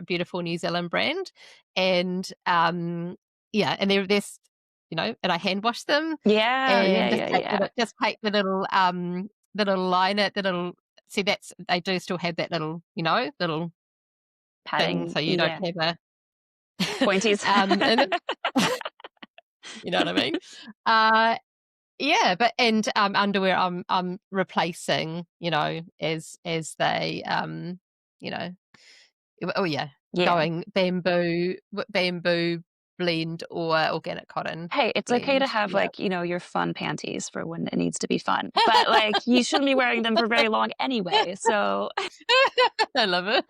S2: beautiful New Zealand brand, and yeah, and they're this, and I hand wash them,
S1: Yeah, yeah,
S2: and just
S1: yeah,
S2: take
S1: yeah.
S2: the little liner, the little see that's they do still have that little little thing,
S1: Padding,
S2: so you don't
S1: yeah.
S2: have a
S1: Pointies.
S2: and it, you know what I mean. Yeah, but and underwear I'm replacing, as they you know oh yeah,
S1: Yeah.
S2: going bamboo blend or organic cotton
S1: Hey, it's okay to
S2: blend.
S1: have
S2: Yeah.
S1: like, your fun panties for when it needs to be fun. But like you shouldn't be wearing them for very long anyway. So
S2: I love it.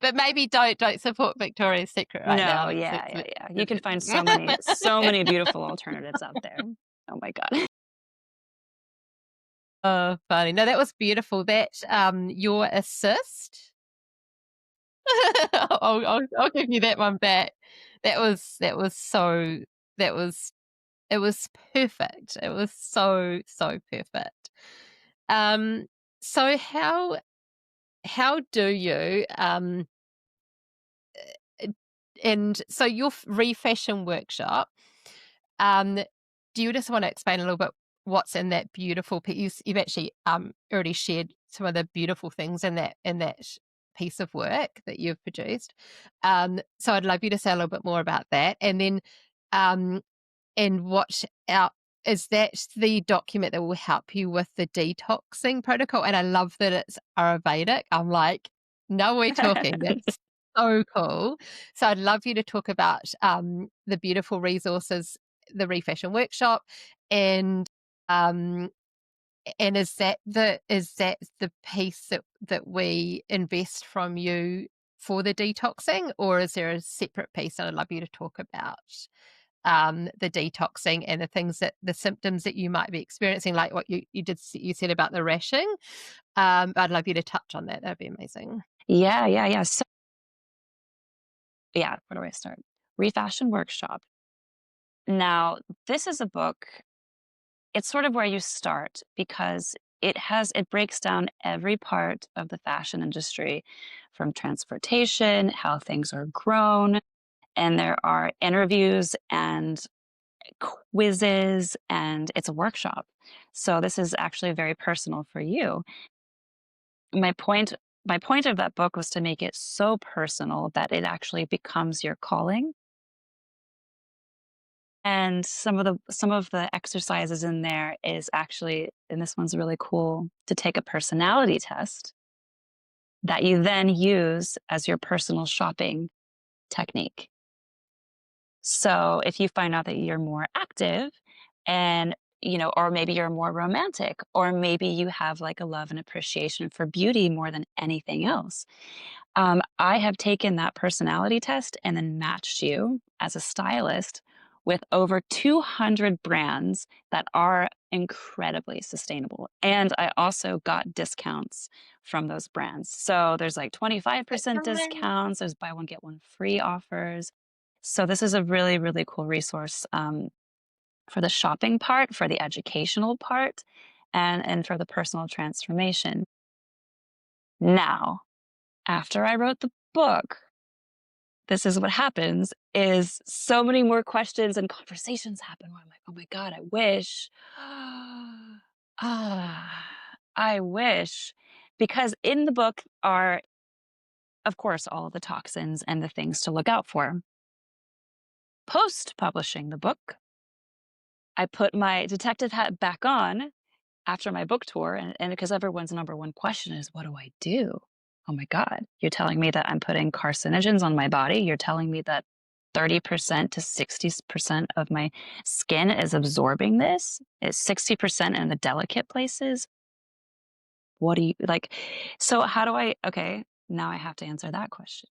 S2: But maybe don't support Victoria's Secret right now.
S1: no, yeah, yeah,
S2: Let's
S1: yeah. You can find so many beautiful alternatives out there. Oh my God.
S2: Oh, funny. No, that was beautiful. That your assist. I'll give you that one back. That was so that was it was perfect. It was so so perfect. Um, so how do you and so your refashion workshop, um, do you just want to explain a little bit what's in that beautiful piece? You've actually already shared some of the beautiful things in that piece of work that you've produced. So I'd love you to say a little bit more about that, and then um, and what out is that the document that will help you with the detoxing protocol? And I love that it's Ayurvedic. I'm like, no, we're talking. That's so cool. So I'd love you to talk about the beautiful resources, the Refashion Workshop, and um, is that the piece that we invest from you for the detoxing, or is there a separate piece that I'd love you to talk about? The detoxing and the symptoms that you might be experiencing, like what you said about the rashing. I'd love you to touch on that. That'd be amazing.
S1: Yeah, yeah, yeah. So yeah, where do I start? Refashion Workshop. Now, this is a book, it's sort of where you start because it breaks down every part of the fashion industry from transportation, how things are grown, and there are interviews and quizzes and it's a workshop. So this is actually very personal for you. My point my point of that book was to make it so personal that it actually becomes your calling. And some of the exercises in there is actually, and this one's really cool, to take a personality test that you then use as your personal shopping technique. So if you find out that you're more active and or maybe you're more romantic, or maybe you have like a love and appreciation for beauty more than anything else. I have taken that personality test and then matched you as a stylist with over 200 brands that are incredibly sustainable. And I also got discounts from those brands. So there's like 25%
S2: Right.
S1: discounts, there's buy one, get one free offers. So this is a really, really cool resource for the shopping part, for the educational part, and for the personal transformation. Now, after I wrote the book, this is what happens is so many more questions and conversations happen where I'm like, "Oh my god, I wish." Ah, I wish. Because in the book are, of course, all of the toxins and the things to look out for. Post publishing the book, I put my detective hat back on after my book tour, and because everyone's number one question is, "What do I do?" Oh my god, you're telling me that I'm putting carcinogens on my body? You're telling me that 30% to 60% of my skin is absorbing this? Is 60% in the delicate places? What do you like? So how do I okay, now I have to answer that question.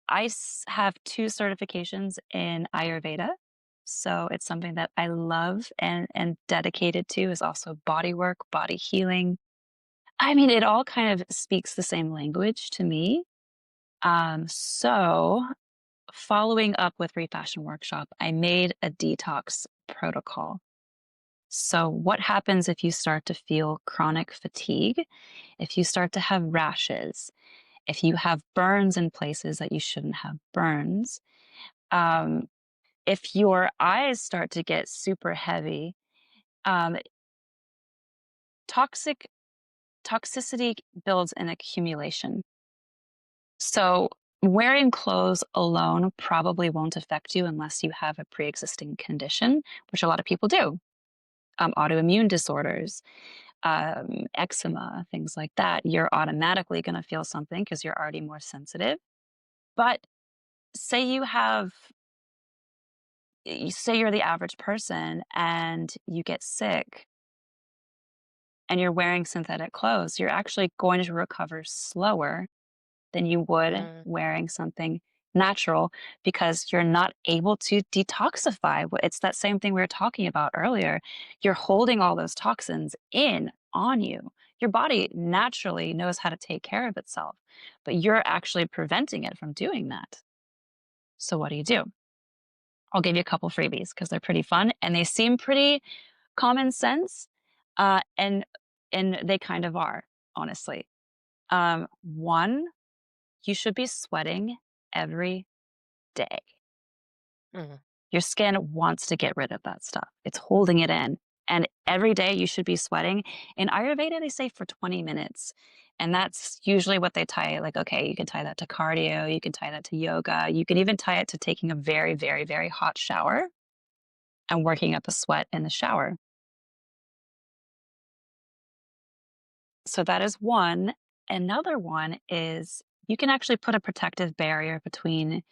S1: I have 2 certifications in Ayurveda. So it's something that I love and dedicated to is also body work, body healing. I mean, it all kind of speaks the same language to me. So following up with Refashion Workshop, I made a detox protocol. So what happens if you start to feel chronic fatigue, if you start to have rashes, if you have burns in places that you shouldn't have burns, um, if your eyes start to get super heavy, um, toxic toxicity builds an accumulation. So wearing clothes alone probably won't affect you unless you have a pre-existing condition, which a lot of people do. Autoimmune disorders, eczema, things like that. You're automatically going to feel something because you're already more sensitive. But say you have say you're the average person and you get sick and you're wearing synthetic clothes, you're actually going to recover slower than you would
S2: Mm.
S1: wearing something natural because you're not able to detoxify. It's that same thing we were talking about earlier. You're holding all those toxins in on you. Your body naturally knows how to take care of itself, but you're actually preventing it from doing that. So, what do? I'll give you a couple freebies because they're pretty fun and they seem pretty common sense, uh, and and they kind of are, honestly. One, you should be sweating every day.
S2: Mm.
S1: Your skin wants to get rid of that stuff. It's holding it in. And every day you should be sweating. In Ayurveda, they say for 20 minutes. And that's usually what they tie. Like, okay, you can tie that to cardio, you can tie that to yoga, you can even tie it to taking a very, very, very hot shower and working up a sweat in the shower. So that is one. Another one is you can actually put a protective barrier between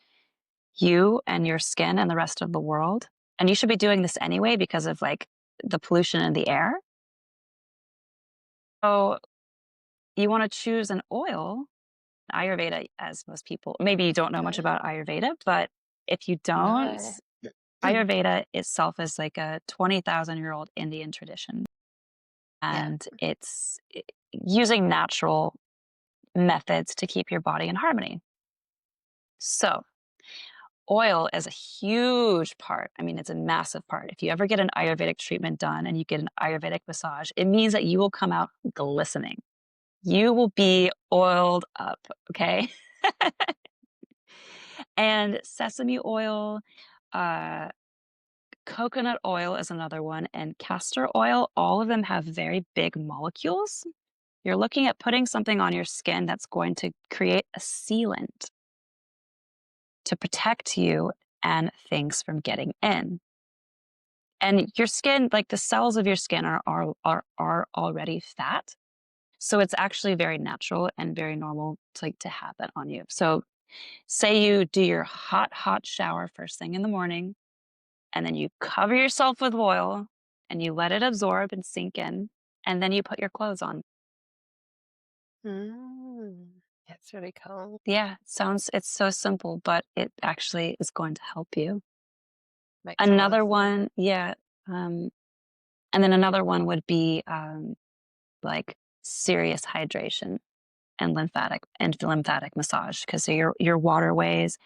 S1: you and your skin and the rest of the world. And you should be doing this anyway because of like the pollution in the air. So you want to choose an oil. Ayurveda, as most people, maybe you don't know much
S2: Okay.
S1: about Ayurveda, but if you don't,
S2: No.
S1: Ayurveda itself is like a 20,000-year-old Indian tradition.
S2: Yeah.
S1: And it's using natural methods to keep your body in harmony. So oil is a huge part. I mean, it's a massive part. If you ever get an Ayurvedic treatment done and you get an Ayurvedic massage, it means that you will come out glistening. You will be oiled up, okay? And sesame oil, uh, coconut oil is another one, and castor oil, all of them have very big molecules. You're looking at putting something on your skin that's going to create a sealant to protect you and things from getting in. And your skin, like the cells of your skin are already fat. So it's actually very natural and very normal to have that on you. So say you do your hot, hot shower first thing in the morning, and then you cover yourself with oil and you let it absorb and sink in, and then you put your clothes on.
S2: Mm. That's really cool.
S1: Yeah, it's so simple, but it actually is going to help you.
S2: Makes a lot of
S1: Another
S2: sense.
S1: one, yeah. And then another one would be like serious hydration and lymphatic massage because your waterways,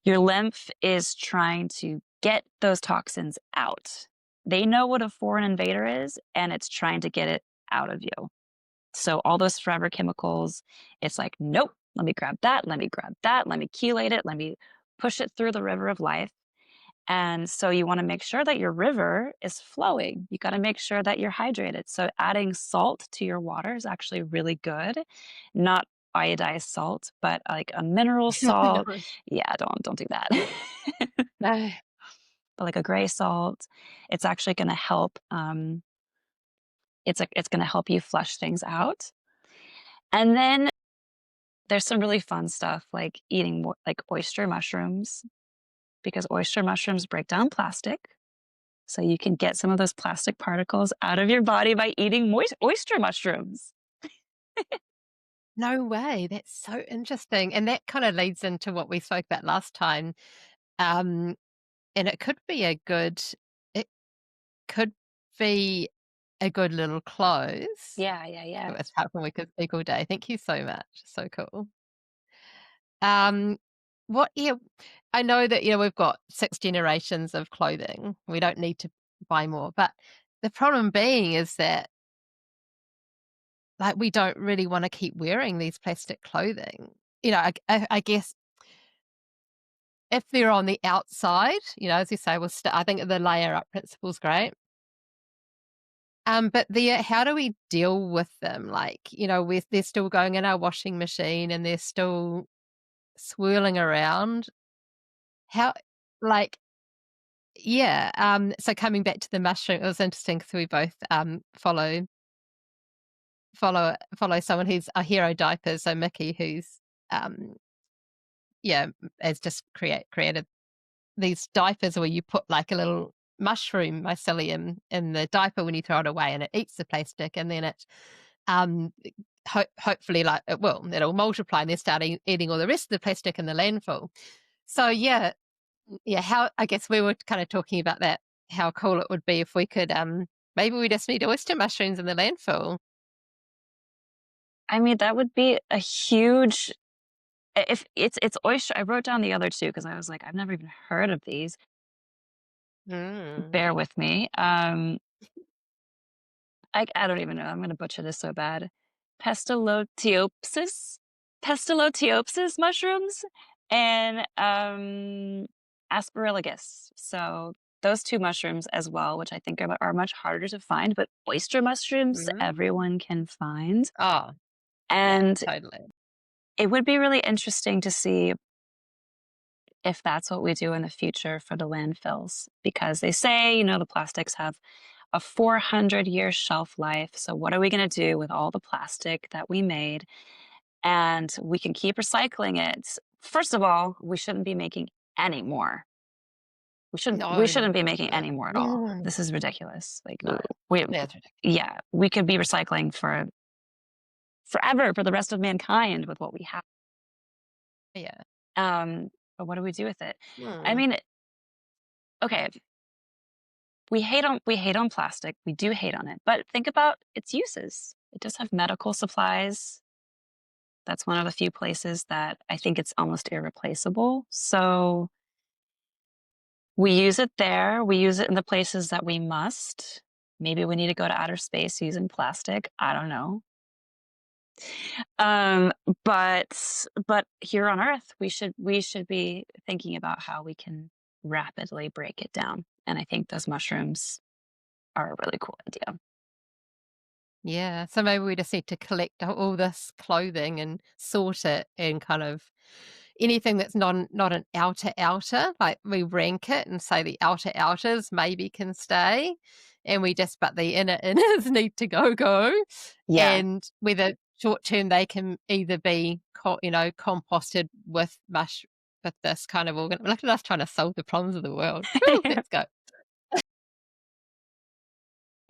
S1: your lymph is trying to get those toxins out. They know what a foreign invader is, and it's trying to get it out of you. So all those forever chemicals, it's like, nope, let me grab that, let me grab that, let me chelate it, let me push it through the river of life. And so you want to make sure that your river is flowing. You got to make sure that you're hydrated. So adding salt to your water is actually really good. Not iodized salt, but like a mineral salt.
S2: No.
S1: Yeah, don't do that.
S2: No.
S1: But like a gray salt, it's actually going to help. It's going to help you flush things out. And then there's some really fun stuff like eating like oyster mushrooms because oyster mushrooms break down plastic. So you can get some of those plastic particles out of your body by eating oyster mushrooms.
S2: No way. That's so interesting. And that kind of leads into what we spoke about last time. Um, and it could be it could be a good little close.
S1: Yeah, yeah, yeah.
S2: Apart from we could speak all day. Thank you so much. So cool. Um, what yeah, I know that, we've got 6 generations of clothing. We don't need to buy more, but the problem being is that, like, we don't really wanna keep wearing these plastic clothing. I guess if they're on the outside, as you say, I think the layer up principle is great. But how do we deal with them? Like, they're still going in our washing machine and they're still swirling around. How like Yeah, so coming back to the mushroom, it was interesting because we both, follow someone who's a hero diaper, so Mickey, who's, um, yeah, has just created these diapers where you put, like, a little mushroom mycelium in the diaper when you throw it away, and it eats the plastic, and then it, um, hopefully, like, it'll multiply, and then start eating all the rest of the plastic in the landfill. So, yeah, how I guess we were kind of talking about that, how cool it would be if we could, maybe we just need oyster mushrooms in the landfill.
S1: I mean, that would be a huge if it's oyster. I wrote down the other 2 because I was like, "I've never even heard of these."
S2: Mm.
S1: Bear with me. I don't even know. I'm gonna butcher this so bad. Pestaloteuopsis? Pestaloteuopsis mushrooms and, asparagus. So, those 2 mushrooms as well, which I think are much harder to find, but oyster mushrooms
S2: Mm.
S1: everyone can find.
S2: Oh, yeah,
S1: And
S2: totally.
S1: it would be really interesting to see if that's what we do in the future for the landfills, because they say, the plastics have a 400-year shelf life. So, what are we going to do with all the plastic that we made? And we can keep recycling it. First of all, we shouldn't be making any more. We
S2: No,
S1: shouldn't
S2: no,
S1: be making
S2: no.
S1: any more at all.
S2: Mm.
S1: This is ridiculous. Like
S2: No,
S1: we
S2: that's ridiculous.
S1: yeah, we could be recycling for forever for the rest of mankind with what we have.
S2: Yeah.
S1: But what do we do with it? I
S2: Mm.
S1: mean, okay, we hate on plastic. We do hate on it. But think about its uses. It does have medical supplies. That's one of the few places that I think it's almost irreplaceable. So we use it there. We use it in the places that we must. Maybe we need to go to outer space using plastic. I don't know. Um, but here on Earth, we should be thinking about how we can rapidly break it down. And I think those mushrooms are a really cool idea.
S2: Yeah, so maybe we just need to collect all this clothing and sort it and kind of anything that's not an outer, like we rank it and say the outer outers maybe can stay, and but the inner inners need to go,
S1: Yeah.
S2: and whether short term they can either be composted with with this kind of organ. Look at us trying to solve the problems of the world. Woo, let's go.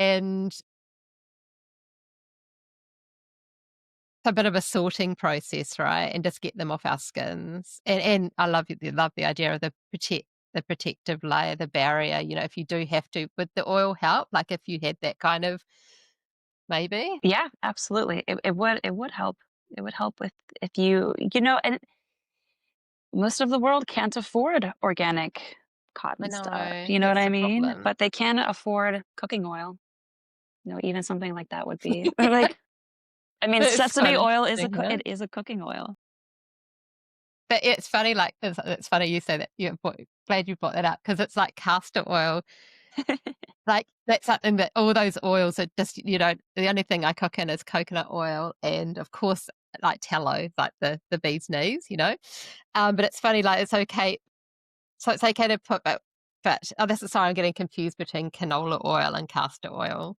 S2: And a bit of a sorting process, right? And just get them off our skins. And I love the idea of the protective layer, the barrier. If you do have to, would the oil help? Like if you had that kind of maybe?
S1: Yeah, absolutely. It would help. It would help with if and most of the world can't afford organic
S2: I
S1: cotton stuff.
S2: know
S1: You know what
S2: that's
S1: I
S2: the
S1: mean?
S2: problem.
S1: But they can afford cooking oil. Even something like that would be like I mean,
S2: It's so
S1: sesame oil is
S2: interesting, huh?
S1: it is a cooking oil.
S2: But it's funny, like it's funny you say that. Glad you brought that up because it's like castor oil. Like, that's something that all those oils are just, the only thing I cook in is coconut oil and, of course, like tallow, like the bee's knees, But it's funny, like, it's okay to put, this is sorry, I'm getting confused between canola oil and castor oil.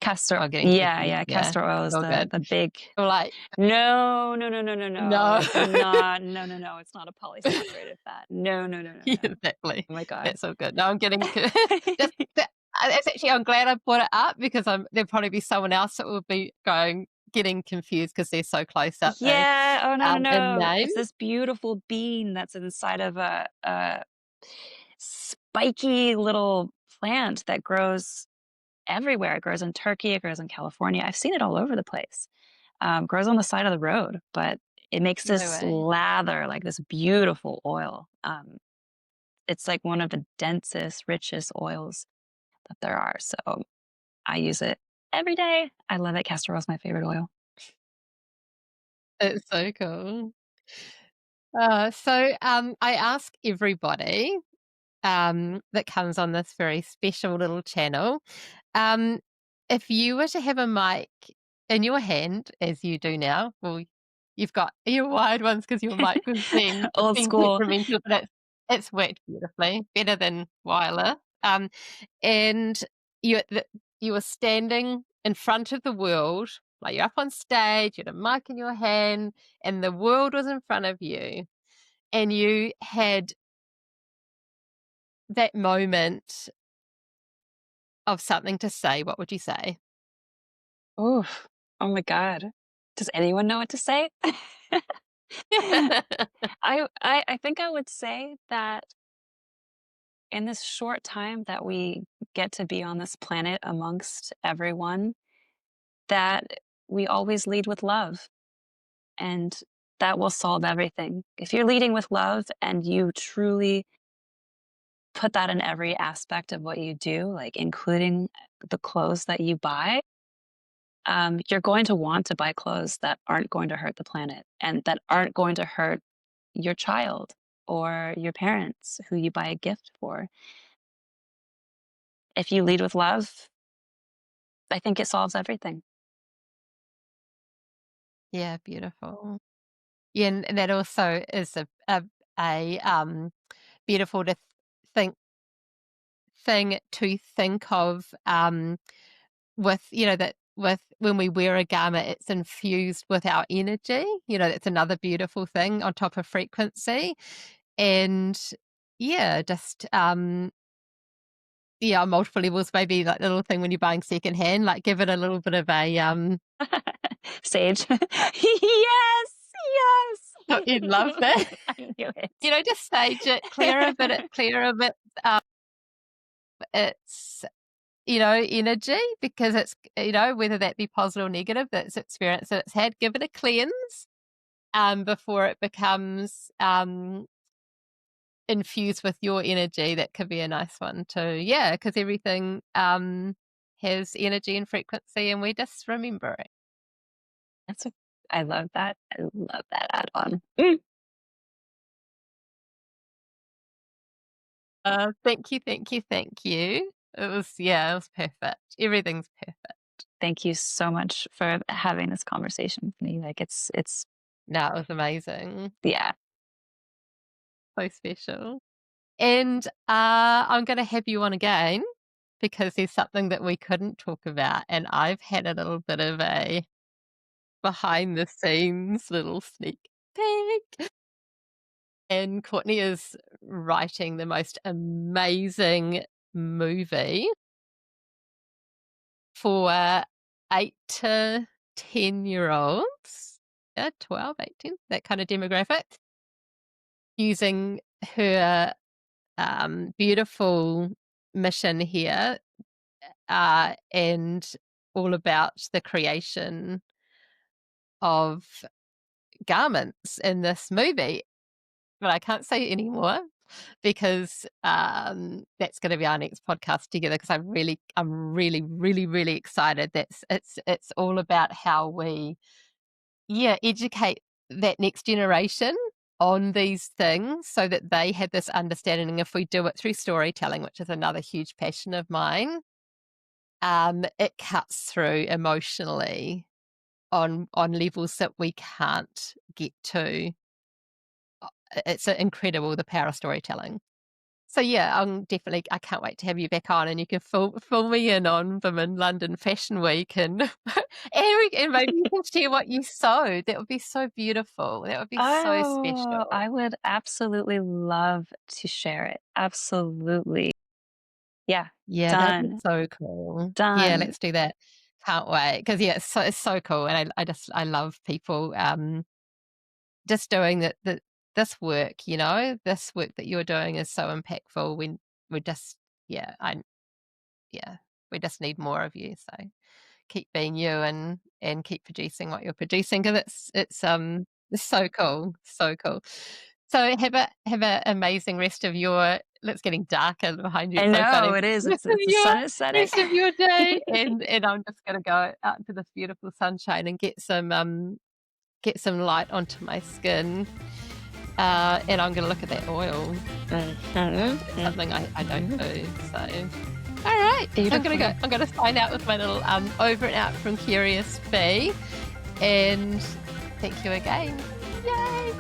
S1: Castor
S2: I'm getting
S1: yeah,
S2: confused,
S1: yeah,
S2: yeah.
S1: castor oil is
S2: All good.
S1: the big
S2: I'm like,
S1: no, no, no, no, no, no,
S2: no.
S1: it's not. No, no, no, it's not a polysaturated fat. No, no, no, no, no.
S2: Exactly.
S1: Oh my god.
S2: That's all good. No, I'm getting just that it's actually I'm glad I brought it up because there'll probably be someone else that will be getting confused because 'cause they're so close, aren't they,
S1: Yeah, oh, no, no,
S2: in
S1: no.
S2: name?
S1: It's this beautiful bean that's inside of a spiky little plant that grows everywhere. It grows in Turkey, it grows in California. I've seen it all over the place. Grows on the side of the road, but it makes
S2: No
S1: this
S2: way.
S1: lather, like this beautiful oil. It's like one of the densest, richest oils that there are. So I use it every day. I love it. Castor oil is my favorite oil.
S2: It's so cool. I ask everybody that comes on this very special little channel, um, if you were to have a mic in your hand, as you do now, well, you've got your wired ones because your mic was being
S1: Old
S2: being
S1: school.
S2: temperamental, but it's worked beautifully, better than wireless. And you were standing in front of the world, like you're up on stage, you had a mic in your hand, and the world was in front of you, and you had that moment of something to say, what would you say?
S1: Oof. Oh my God. Does anyone know what to say? I think I would say that in this short time that we get to be on this planet amongst everyone, that we always lead with love, and that will solve everything. If you're leading with love and you truly put that in every aspect of what you do, like including the clothes that you buy, you're going to want to buy clothes that aren't going to hurt the planet and that aren't going to hurt your child or your parents who you buy a gift for. If you lead with love, I think it solves everything.
S2: Yeah, beautiful. Yeah, and that also is a beautiful to think thing to think of, with, that with when we wear a garment, it's infused with our energy, that's another beautiful thing on top of frequency. And yeah, just, yeah, on multiple levels, maybe like the little thing when you're buying secondhand, like give it a little bit of a,
S1: Sage. Yes,
S2: don't you love
S1: yes.
S2: that?
S1: I knew it.
S2: Just stage it, clear a bit, it's, energy because it's, whether that be positive or negative, that's experience that it's had, give it a cleanse, before it becomes, infused with your energy. That could be a nice one too. Yeah, because everything, has energy and frequency and we just remember it.
S1: That's a I love that. I love that add on. Mm.
S2: Thank you, thank you, thank you. It was perfect. Everything's perfect.
S1: Thank you so much for having this conversation with me. Like it's
S2: No, it was amazing.
S1: yeah.
S2: So special. And, I'm gonna have you on again because there's something that we couldn't talk about, and I've had a little bit of a behind the scenes little sneak peek. And Courtney is writing the most amazing movie for 8 to 10-year-olds. Yeah, 12, 18, that kind of demographic, using her, beautiful mission here, and all about the creation of garments in this movie. But I can't say any more because, that's gonna be our next podcast together. Because I'm really, really, really excited. It's all about how we, yeah, educate that next generation on these things so that they have this understanding. And if we do it through storytelling, which is another huge passion of mine, it cuts through emotionally on levels that we can't get to. It's incredible, the power of storytelling. So yeah, I can't wait to have you back on, and you can fill me in on them in London Fashion Week, and and maybe you can share what you sewed. That would be so beautiful. That would be so
S1: Oh,
S2: special.
S1: I would absolutely love to share it. Absolutely. Yeah,
S2: Yeah, that'd be
S1: done.
S2: so cool. Yeah,
S1: Done.
S2: let's do that. Can't wait because yeah, it's so cool, and I love people just doing that this work, this work that you're doing is so impactful. We just, yeah, yeah, we just need more of you. So keep being you and keep producing what you're producing because it's so cool, so cool. So have a amazing rest of your. It's getting darker behind you.
S1: I
S2: It's so
S1: know
S2: funny.
S1: it is.
S2: Rest of
S1: The
S2: your
S1: sun is setting.
S2: rest of your day, and I'm just gonna go out into this beautiful sunshine and get some light onto my skin. And I'm going to look at that oil. It's something I don't do. So, all right. So I'm going to go. I'm going to sign out with my little over and out from Curious Bee. And thank you again. Yay!